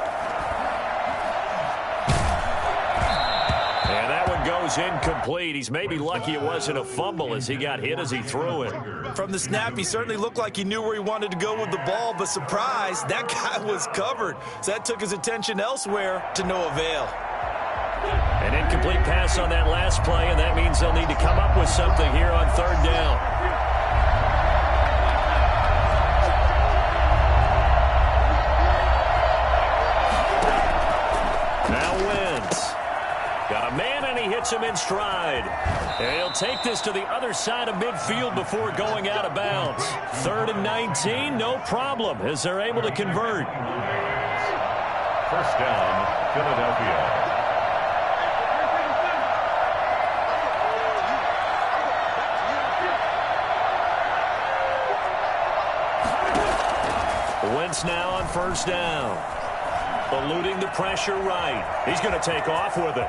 goes incomplete. He's maybe lucky it wasn't a fumble as he got hit as he threw it. From the snap, he certainly looked like he knew where he wanted to go with the ball, but surprise, that guy was covered. So that took his attention elsewhere to no avail. An incomplete pass on that last play, and that means they'll need to come up with something here on third down. Now Wentz. Got a man, and he hits him in stride. And he'll take this to the other side of midfield before going out of bounds. 3rd and 19, no problem, as they're able to convert. First down, Philadelphia. Wentz now on first down. Eluding the pressure right. He's going to take off with it.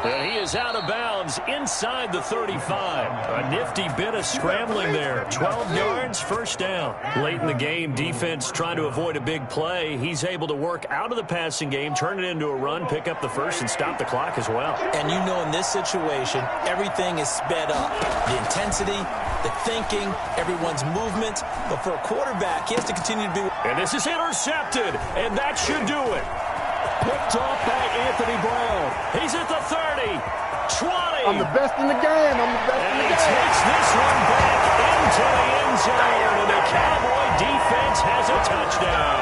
And he is out of bounds inside the 35. A nifty bit of scrambling there. 12 yards, first down. Late in the game, defense trying to avoid a big play. He's able to work out of the passing game, turn it into a run, pick up the first, and stop the clock as well. And you know in this situation, everything is sped up. The intensity, the thinking, everyone's movement. But for a quarterback, he has to continue to be... And this is intercepted, and that should do it. Picked off by Anthony Brown. He's at the 30, 20. I'm the best in the game. I'm the best in the game. And he takes this one back into the end zone, and the Cowboy defense has a touchdown.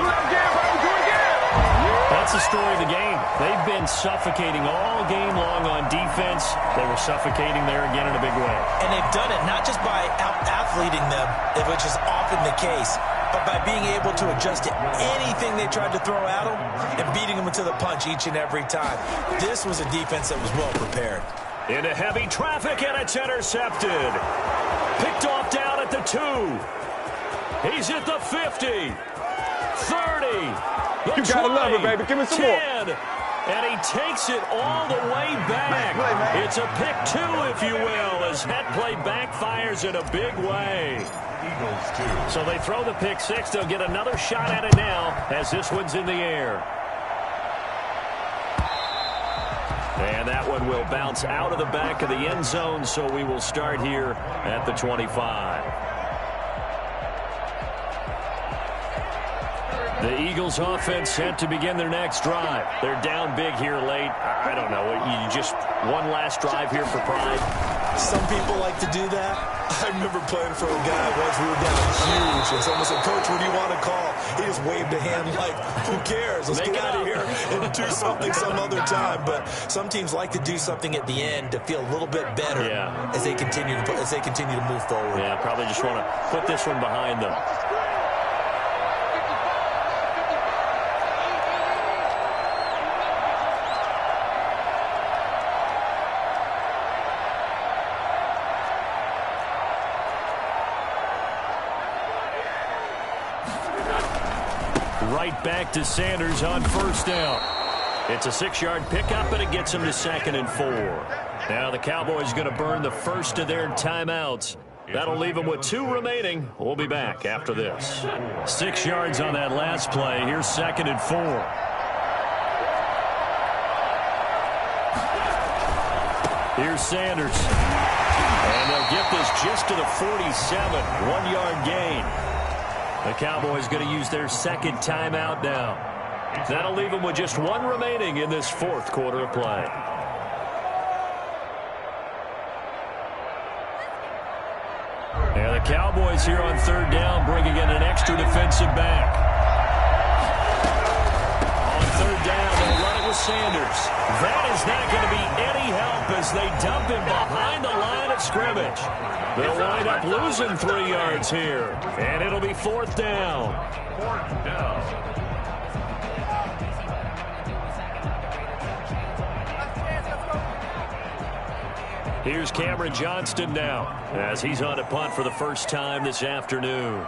Do that again, baby. Do it again. That's the story of the game. They've been suffocating all game long on defense. They were suffocating there again in a big way. And they've done it not just by out-athleting them, which is often the case, but by being able to adjust to anything they tried to throw at them and beating them into the punch each and every time. This was a defense that was well prepared. Into heavy traffic, and it's intercepted. Picked off down at the 2. He's at the 50. 30. The You gotta love it, baby. Give me some 10. more. And he takes it all the way back. It's a pick 2, if you will, as that play backfires in a big way. So they throw the pick 6. They'll get another shot at it now as this one's in the air. And that one will bounce out of the back of the end zone, so we will start here at the 25. The Eagles offense set to begin their next drive. They're down big here late. I don't know. You just one last drive here for pride. Some people like to do that. I remember playing for a guy once. We were down huge, and someone said, "Coach, what do you want to call?" He just waved a hand like, "Who cares? Let's get out of here and do something some other time." But some teams like to do something at the end to feel a little bit better as they continue to move forward. Yeah, probably just want to put this one behind them. Right back to Sanders on first down. It's a 6-yard pickup, and it gets him to 2nd and 4. Now the Cowboys going to burn the first of their timeouts. That'll leave them with 2 remaining. We'll be back after this. 6 yards on that last play. Here's 2nd and 4. Here's Sanders. And they'll get this just to the 47. 1-yard gain. The Cowboys going to use their 2nd timeout now. That'll leave them with just 1 remaining in this 4th quarter of play. And the Cowboys here on 3rd down bringing in an extra defensive back. On 3rd down, they'll run it with Sanders. That is not going to be any help as they dump him behind the line of scrimmage. They'll wind up losing 3 yards here, and it'll be 4th down. 4th down. Here's Cameron Johnston now as he's on a punt for the first time this afternoon.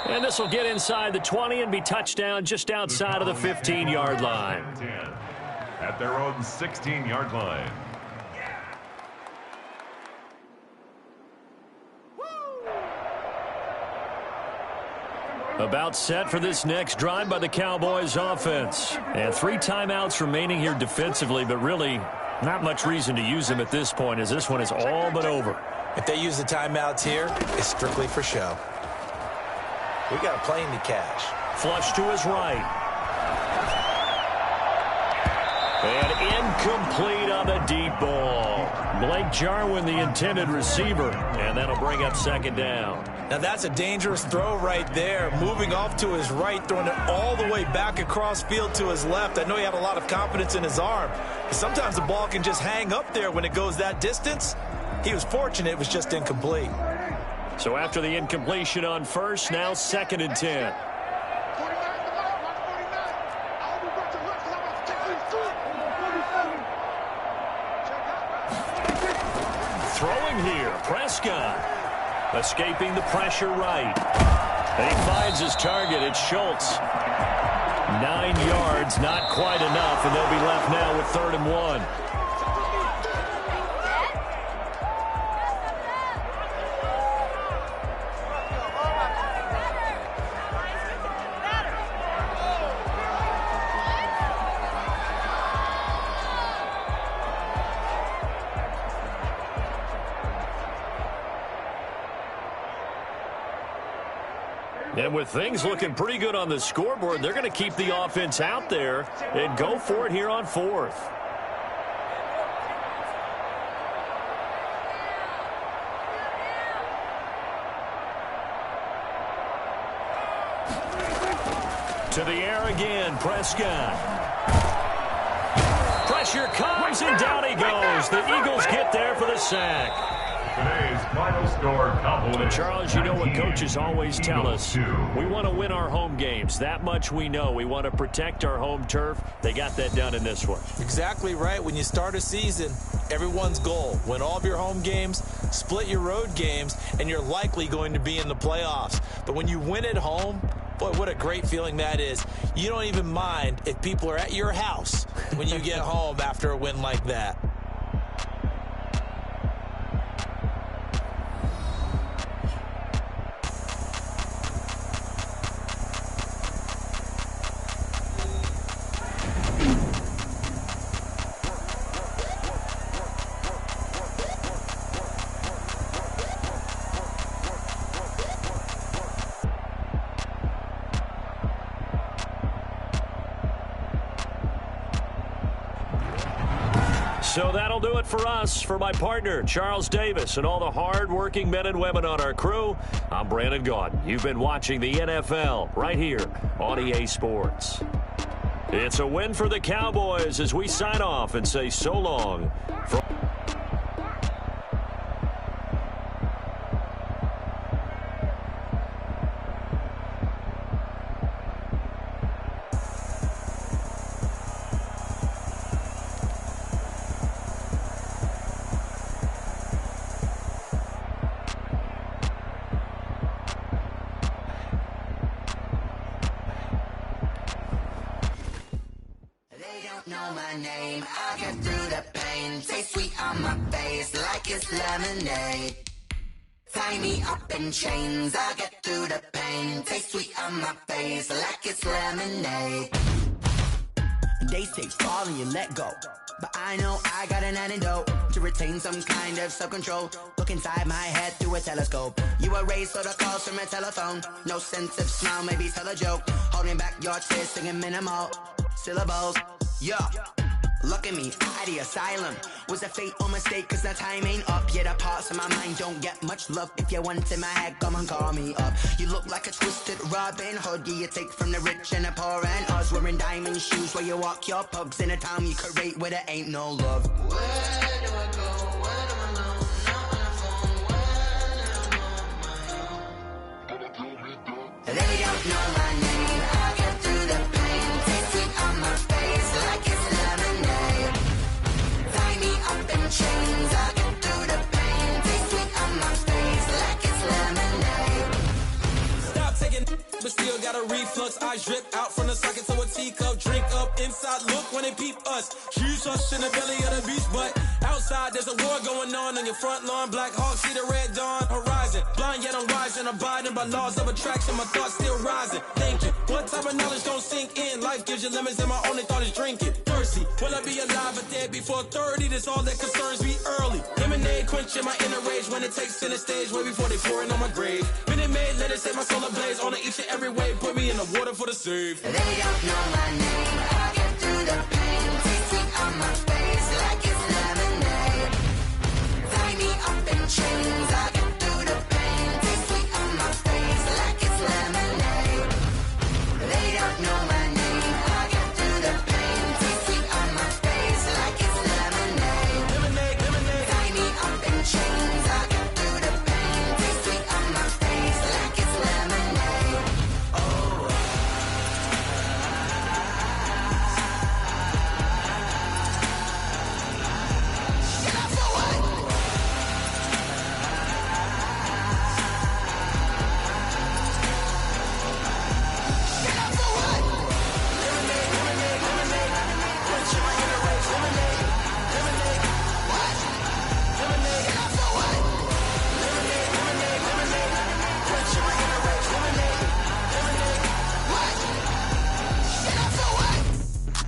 And this will get inside the 20 and be touchdown just outside of the 15-yard line. At their own 16-yard line. About set for this next drive by the Cowboys offense. And 3 timeouts remaining here defensively, but really not much reason to use them at this point as this one is all but over. If they use the timeouts here, it's strictly for show. We got a plane to cash. Flush to his right. And incomplete on the deep ball. Blake Jarwin, the intended receiver, and that'll bring up second down. Now that's a dangerous throw right there. Moving off to his right, throwing it all the way back across field to his left. I know he had a lot of confidence in his arm. But sometimes the ball can just hang up there when it goes that distance. He was fortunate it was just incomplete. So after the incompletion on first, now 2nd and 10. Throwing here, Prescott. Escaping the pressure right. And he finds his target. It's Schultz. 9 yards, not quite enough, and they'll be left now with 3rd and 1. And with things looking pretty good on the scoreboard, they're going to keep the offense out there and go for it here on 4th. To the air again, Prescott. Pressure comes, and down he goes. The Eagles get there for the sack. Today's final score, Cowboys. Charles, you know what coaches always tell us. We want to win our home games. That much we know. We want to protect our home turf. They got that done in this one. Exactly right. When you start a season, everyone's goal, win all of your home games, split your road games, and you're likely going to be in the playoffs. But when you win at home, boy, what a great feeling that is. You don't even mind if people are at your house when you get home after a win like that. So that'll do it for us. For my partner, Charles Davis, and all the hard-working men and women on our crew, I'm Brandon Gaudin. You've been watching the NFL right here on EA Sports. It's a win for the Cowboys as we sign off and say so long. Know my name, I'll get through the pain. Taste sweet on my face like it's lemonade. Tie me up in chains, I'll get through the pain. Taste sweet on my face like it's lemonade. They say fall and you let go, but I know I got an antidote to retain some kind of self-control. Look inside my head through a telescope. You erase all the calls from a telephone. No sense of smile, maybe tell a joke. Holding back your tears, singing minimal syllables. Yeah, look at me, out the asylum. Was a fate or mistake, cause the time ain't up. Yet the parts of my mind don't get much love. If you want in my head, come and call me up. You look like a twisted Robin Hood. You take from the rich and the poor and us. Wearing diamond shoes where you walk your pugs. In a town you create where there ain't no love. Where do I go? When I'm alone? Not on the phone. When I'm on my own. They don't know my name. I'll get through the pain. Taste sweet on my face like it's lemonade. Tie me up in chains. I'll get through the pain. Taste sweet on my face like it's lemonade. Stop taking, but still got a reflux. I drip out from the side. Knock it to a teacup, drink up, inside look when they peep us. Shoes us in the belly of the beach, but outside there's a war going on your front lawn. Black Hawk, see the red dawn horizon. Blind yet I'm rising, abiding by laws of attraction. My thoughts still rising, thinking. What type of knowledge don't sink in? Life gives you lemons and my only thought is drinking. Thirsty, will I be alive or dead before 30? That's all that concerns me early. Lemonade quenching my inner rage when it takes center stage way before they pour it on my grave. Minute Maid, let it set my soul ablaze. On each and every way, put me in the water for the save. They don't know my name, I get through the pain. Tasting on my face like it's lemonade. Tie me up in chains, I get through the pain. Tasting on my face like it's lemonade. They don't know my name, I get through the pain. Tasting on my face like it's lemonade. Lemonade, lemonade. Tie me up in chains, I get through the pain. Tasting on my face like it's lemonade. Oh.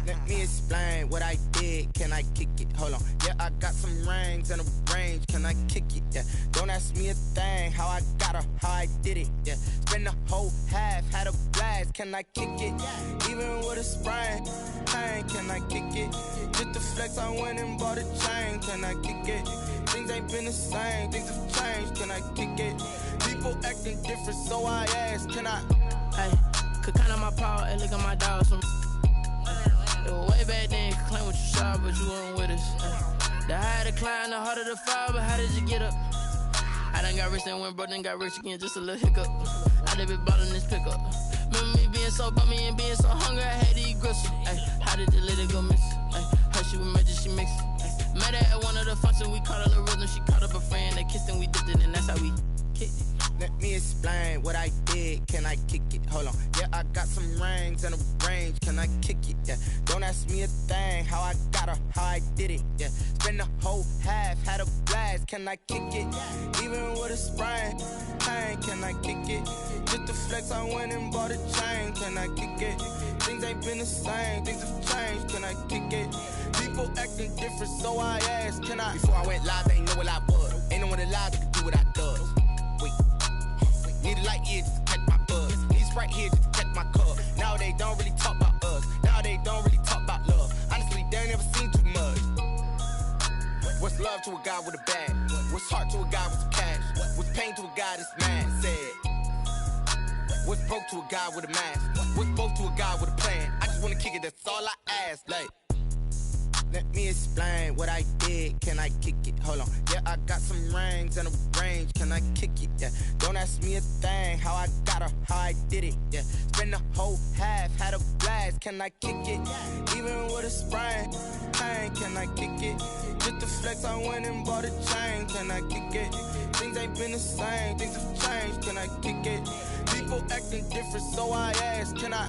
Let me explain what I did. Can I kick it? Hold on. Yeah, I got some rings and a range. Can I kick it? Yeah. Don't ask me a thing. How I got her, how I did it. Yeah. Spend the whole half, had a blast. Can I kick it? Even with a sprain. Pain, can I kick it? Just the flex, I went and bought a chain. Can I kick it? Things ain't been the same. Things have changed. Can I kick it? People acting different, so I ask. Can I? Hey, could count on my power and look at my dogs from. It was way back then, could claim what you saw, but you weren't with us. The higher the climb, the harder the fall, but how did you get up? I done got rich and went broke, then got rich again, just a little hiccup. I done been bought in this pickup. Remember me being so bummy and being so hungry, I had to eat gristle. Ay, how did the lady go miss? Her she was magic, she mixed. Met her at one of the functions, we caught a little rhythm, she caught up a friend, they kissed and we dipped it, and that's how we kicked it. Let me explain what I did. Can I kick it? Hold on. Yeah, I got some rings and a range. Can I kick it? Yeah. Don't ask me a thing. How I got her, how I did it. Yeah. Spend the whole half, had a blast. Can I kick it? Even with a sprain. Pain, can I kick it? Just the flex, I went and bought a chain. Can I kick it? Things ain't been the same. Things have changed. Can I kick it? People acting different, so I asked. Can I? Before I went live, they ain't know what I was. Ain't no one alive that could do what I does. Need a light here just to catch my buzz. Need Sprite here just to catch my cup. Now they don't really talk about us. Now they don't really talk about love. Honestly, they ain't never seen too much. What's love to a guy with a bag? What's heart to a guy with some cash? What's pain to a guy that's mad? Said. What's broke to a guy with a mask? What's both to a guy with a plan? I just wanna kick it, that's all I ask. Like, let me explain what I did. Can I kick it? Hold on. Yeah, I got some rings and a range. Can I kick it? Yeah. Don't ask me a thing. How I got her, how I did it. Yeah. Spend the whole half, had a blast. Can I kick it? Even with a sprain. Pain, can I kick it? Just the flex, I went and bought a chain. Can I kick it? Things ain't been the same. Things have changed. Can I kick it? People acting different, so I ask. Can I?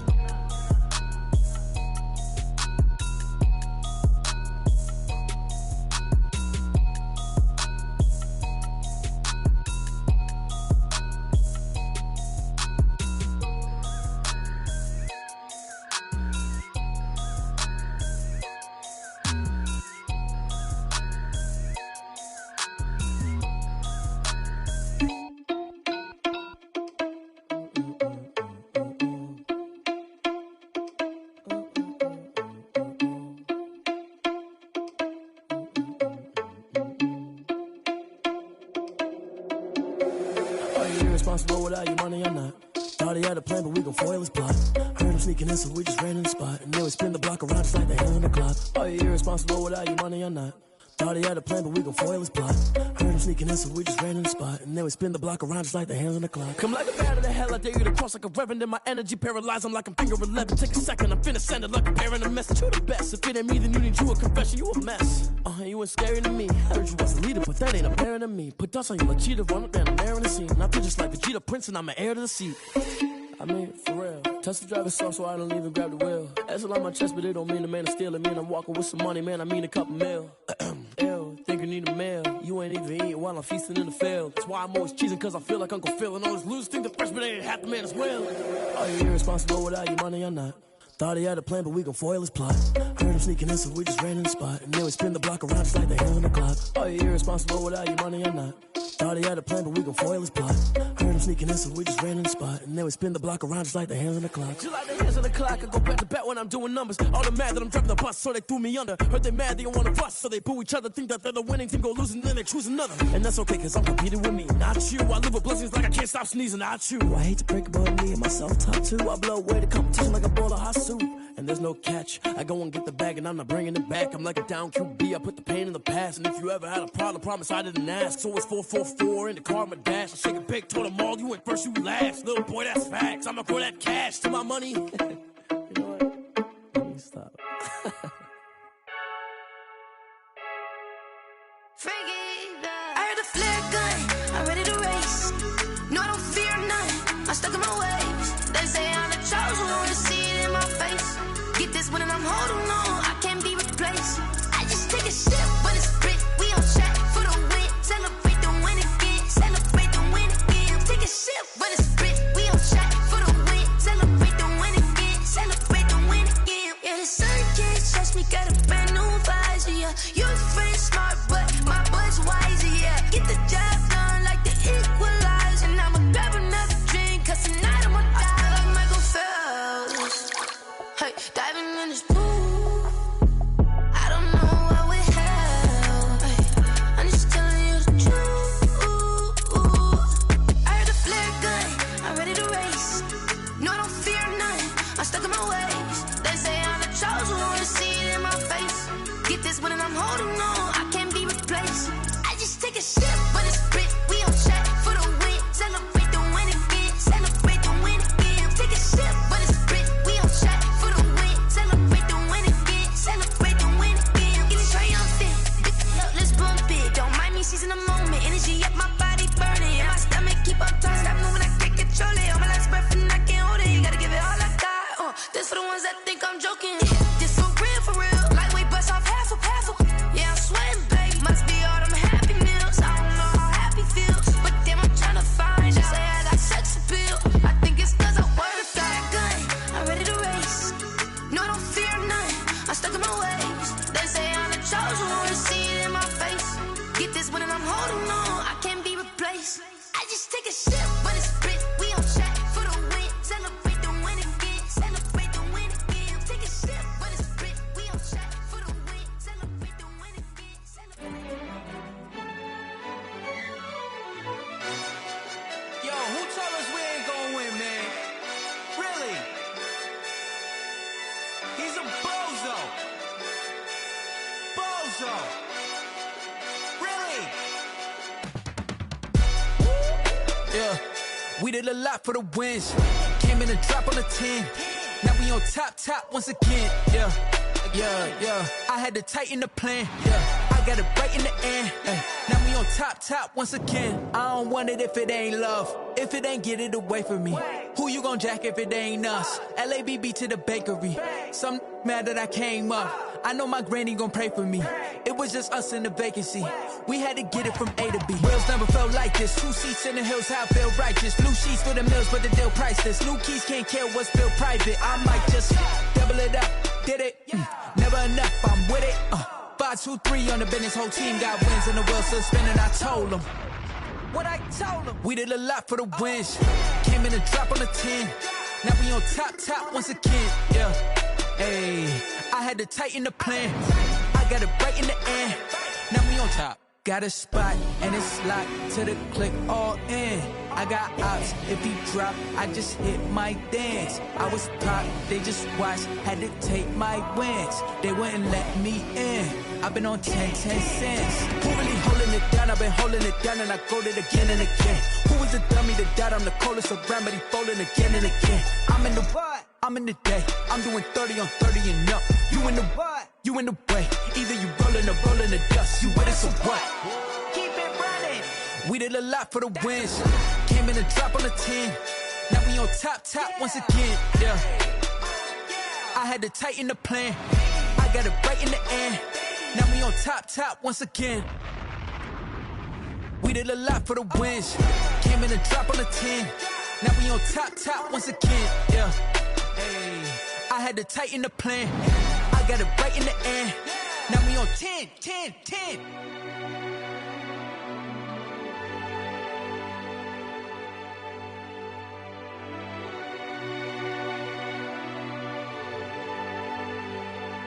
Irresponsible without your money or not. Thought he had a plan, but we gon' foil his plot. Heard him sneaking in, so we just ran in the spot. And then we spin the block around just like the hand on the clock. Are you irresponsible without your money or not? Thought he had a plan, but we gon' foil his plot. Heard him sneaking in, so we just ran in the spot. And then we spin the block around just like the hands on the clock. Come like a bat of the hell, I dare you to cross like a reverend. In my energy paralyzed, I'm like I'm finger 11. Take a second, I'm finna send it like a bearing a message. You the best, if it ain't me, then you need you a confession. You a mess, you ain't scary to me. Heard you was a leader, but that ain't apparent to me. Put dust on you like cheetah, run up down the air in the scene. I feel just like Vegeta Prince and I'm an heir to the seat. I mean, for real. Tesla driving soft, so I don't even grab the wheel. That's on my chest, but it don't mean the man is stealing. Mean I'm walking with some money, man. I mean a couple mil. Ew, think you need a meal. You ain't even eating while I'm feasting in the field. That's why I'm always cheesing, cause I feel like Uncle Phil. And all those losers think the freshman ain't half the man as well. Are you irresponsible without your money or not? Thought he had a plan, but we gon' foil his plot. Heard him sneaking in, so we just ran in the spot. And then we spin the block around just like the hell in the clock. Are you irresponsible without your money or not? Thought he had a plan, but we gon' foil his plot. Heard him sneaking in, so we just ran in the spot. And then we spin the block around just like the hands on the clock. Just like the hands on the clock, I go back to back when I'm doing numbers. All the mad that I'm driving the bus, so they threw me under. Heard they mad, they don't wanna bust, so they boo each other. Think that they're the winning team, go losing, then they choose another. And that's okay, cause I'm competing with me, not you. I live with blessings like I can't stop sneezing, not you. I hate to break it, but me and myself top two. I blow away the competition like a bowl of hot soup. And there's no catch. I go and get the bag and I'm not bringing it back. I'm like a down QB, I put the pain in the past. And if you ever had a problem, promise I didn't ask. So it's 444 in the car, my dash. I shake a big, told them all, you went first, you last. Little boy, that's facts. I'ma throw that cash to my money. You know what? Let me stop. I heard a flare gun, I'm ready to race. No, I don't fear none, I'm stuck in my ways. They say I'm the chosen one, to see it in my face. Get this one and I'm holding on, I can't be replaced. I just take a sip when it's split, we on track for the win. Celebrate the win again, celebrate the win again. Take a sip when it's split, we on track for the win. Celebrate the win again, celebrate the win again. Yeah, the sun can't touch me, got a brand new visor, yeah. You're friend smart, but my boy's wiser, yeah. Get the job done like the equalizer. And I'ma grab another drink, cause tonight I'ma die like Michael Phelps. Hey, diving in this pool, I don't know what we have. Hey, I'm just telling you the truth. I heard a flare gun, I'm ready to race. No, I don't fear none, I'm stuck in my ways. They say I'm the chosen one, to see it in my face. Get this one and I'm holding on, I can't be replaced. I just take a sip when it's split, we on track for the win. Celebrate the win again, celebrate the win again. Take a sip when it's split, we on track for the win. Celebrate the win again, celebrate the win again. Getting triumphant, let's bump it. Don't mind me seizing the moment, energy up my body burning. And my stomach keep up tight, stop moving, I can't control it. On my last breath and I can't hold it, you gotta give it all I got. This for the ones that think I'm joking. This for real, lightweight bust off half a. Yeah, I'm sweating, babe, must be all them happy meals. I don't know how happy feels, but damn, I'm trying to find out. Say I got sex appeal, I think it's cause I wear the flag gun. I'm ready to race, no, I don't fear none, I'm stuck in my ways. They say I'm the chosen one, to see it in my face. Get this one and I'm holding on, I can't be replaced. I just take a sip when it's split, we on track for the win. Celebrate the win again, celebrate the win again. Take a sip when it's split, we on track for the win. Celebrate the win again, celebrate. Yo, who told us we ain't gonna win, man? Really? He's a bozo. Bozo. Really? Yeah, we did a lot for the wins. Came in a drop on the 10. Now we on top once again. Yeah. I had to tighten the plan. Yeah, I got it right in the end. Now we on top once again. I don't want it if it ain't love. If it ain't, get it away from me. Who you gon' jack if it ain't us? LABB to the bakery. Some mad that I came up. I know my granny gon' pray for me. It was just us in the vacancy. We had to get it from A to B. Wheels never felt like this. 2 seats in the hills, how I feel righteous. Blue sheets for the mills, but the deal priceless. New keys can't care what's still private. I might just double it up. Did it? Never enough, I'm with it. 5, 2, 3 on the business. Whole team got wins and the wheels still spinning. I told them what I told them. We did a lot for the wins. Came in a drop on the 10. Now we on top once again. Yeah. Hey, I had to tighten the plan. I got it right in the end. Now we on top. Got a spot and it's locked to the click all in. I got ops, if he drop, I just hit my dance. I was top, they just watched, had to take my wins. They wouldn't let me in. I've been on 10 cents. Who really holding it down? I've been holding it down and I go it again and again. Who was the dummy that died? I'm the coldest around, but he folding again and again. I'm in the what? I'm in the day. I'm doing 30 on 30 and up. You in the what? You in the way. Either you rolling or rolling the dust. You with it, so what? Keep it running. We did a lot for the wins. Came in a drop on the 10. Now we on top once again, yeah. I had to tighten the plan. I got it right in the end. Now we on top once again. We did a lot for the wins. Came in and drop on the 10. Now we on top once again, yeah. Hey, I had to tighten the plan. I got it right in the end. Now we on 10.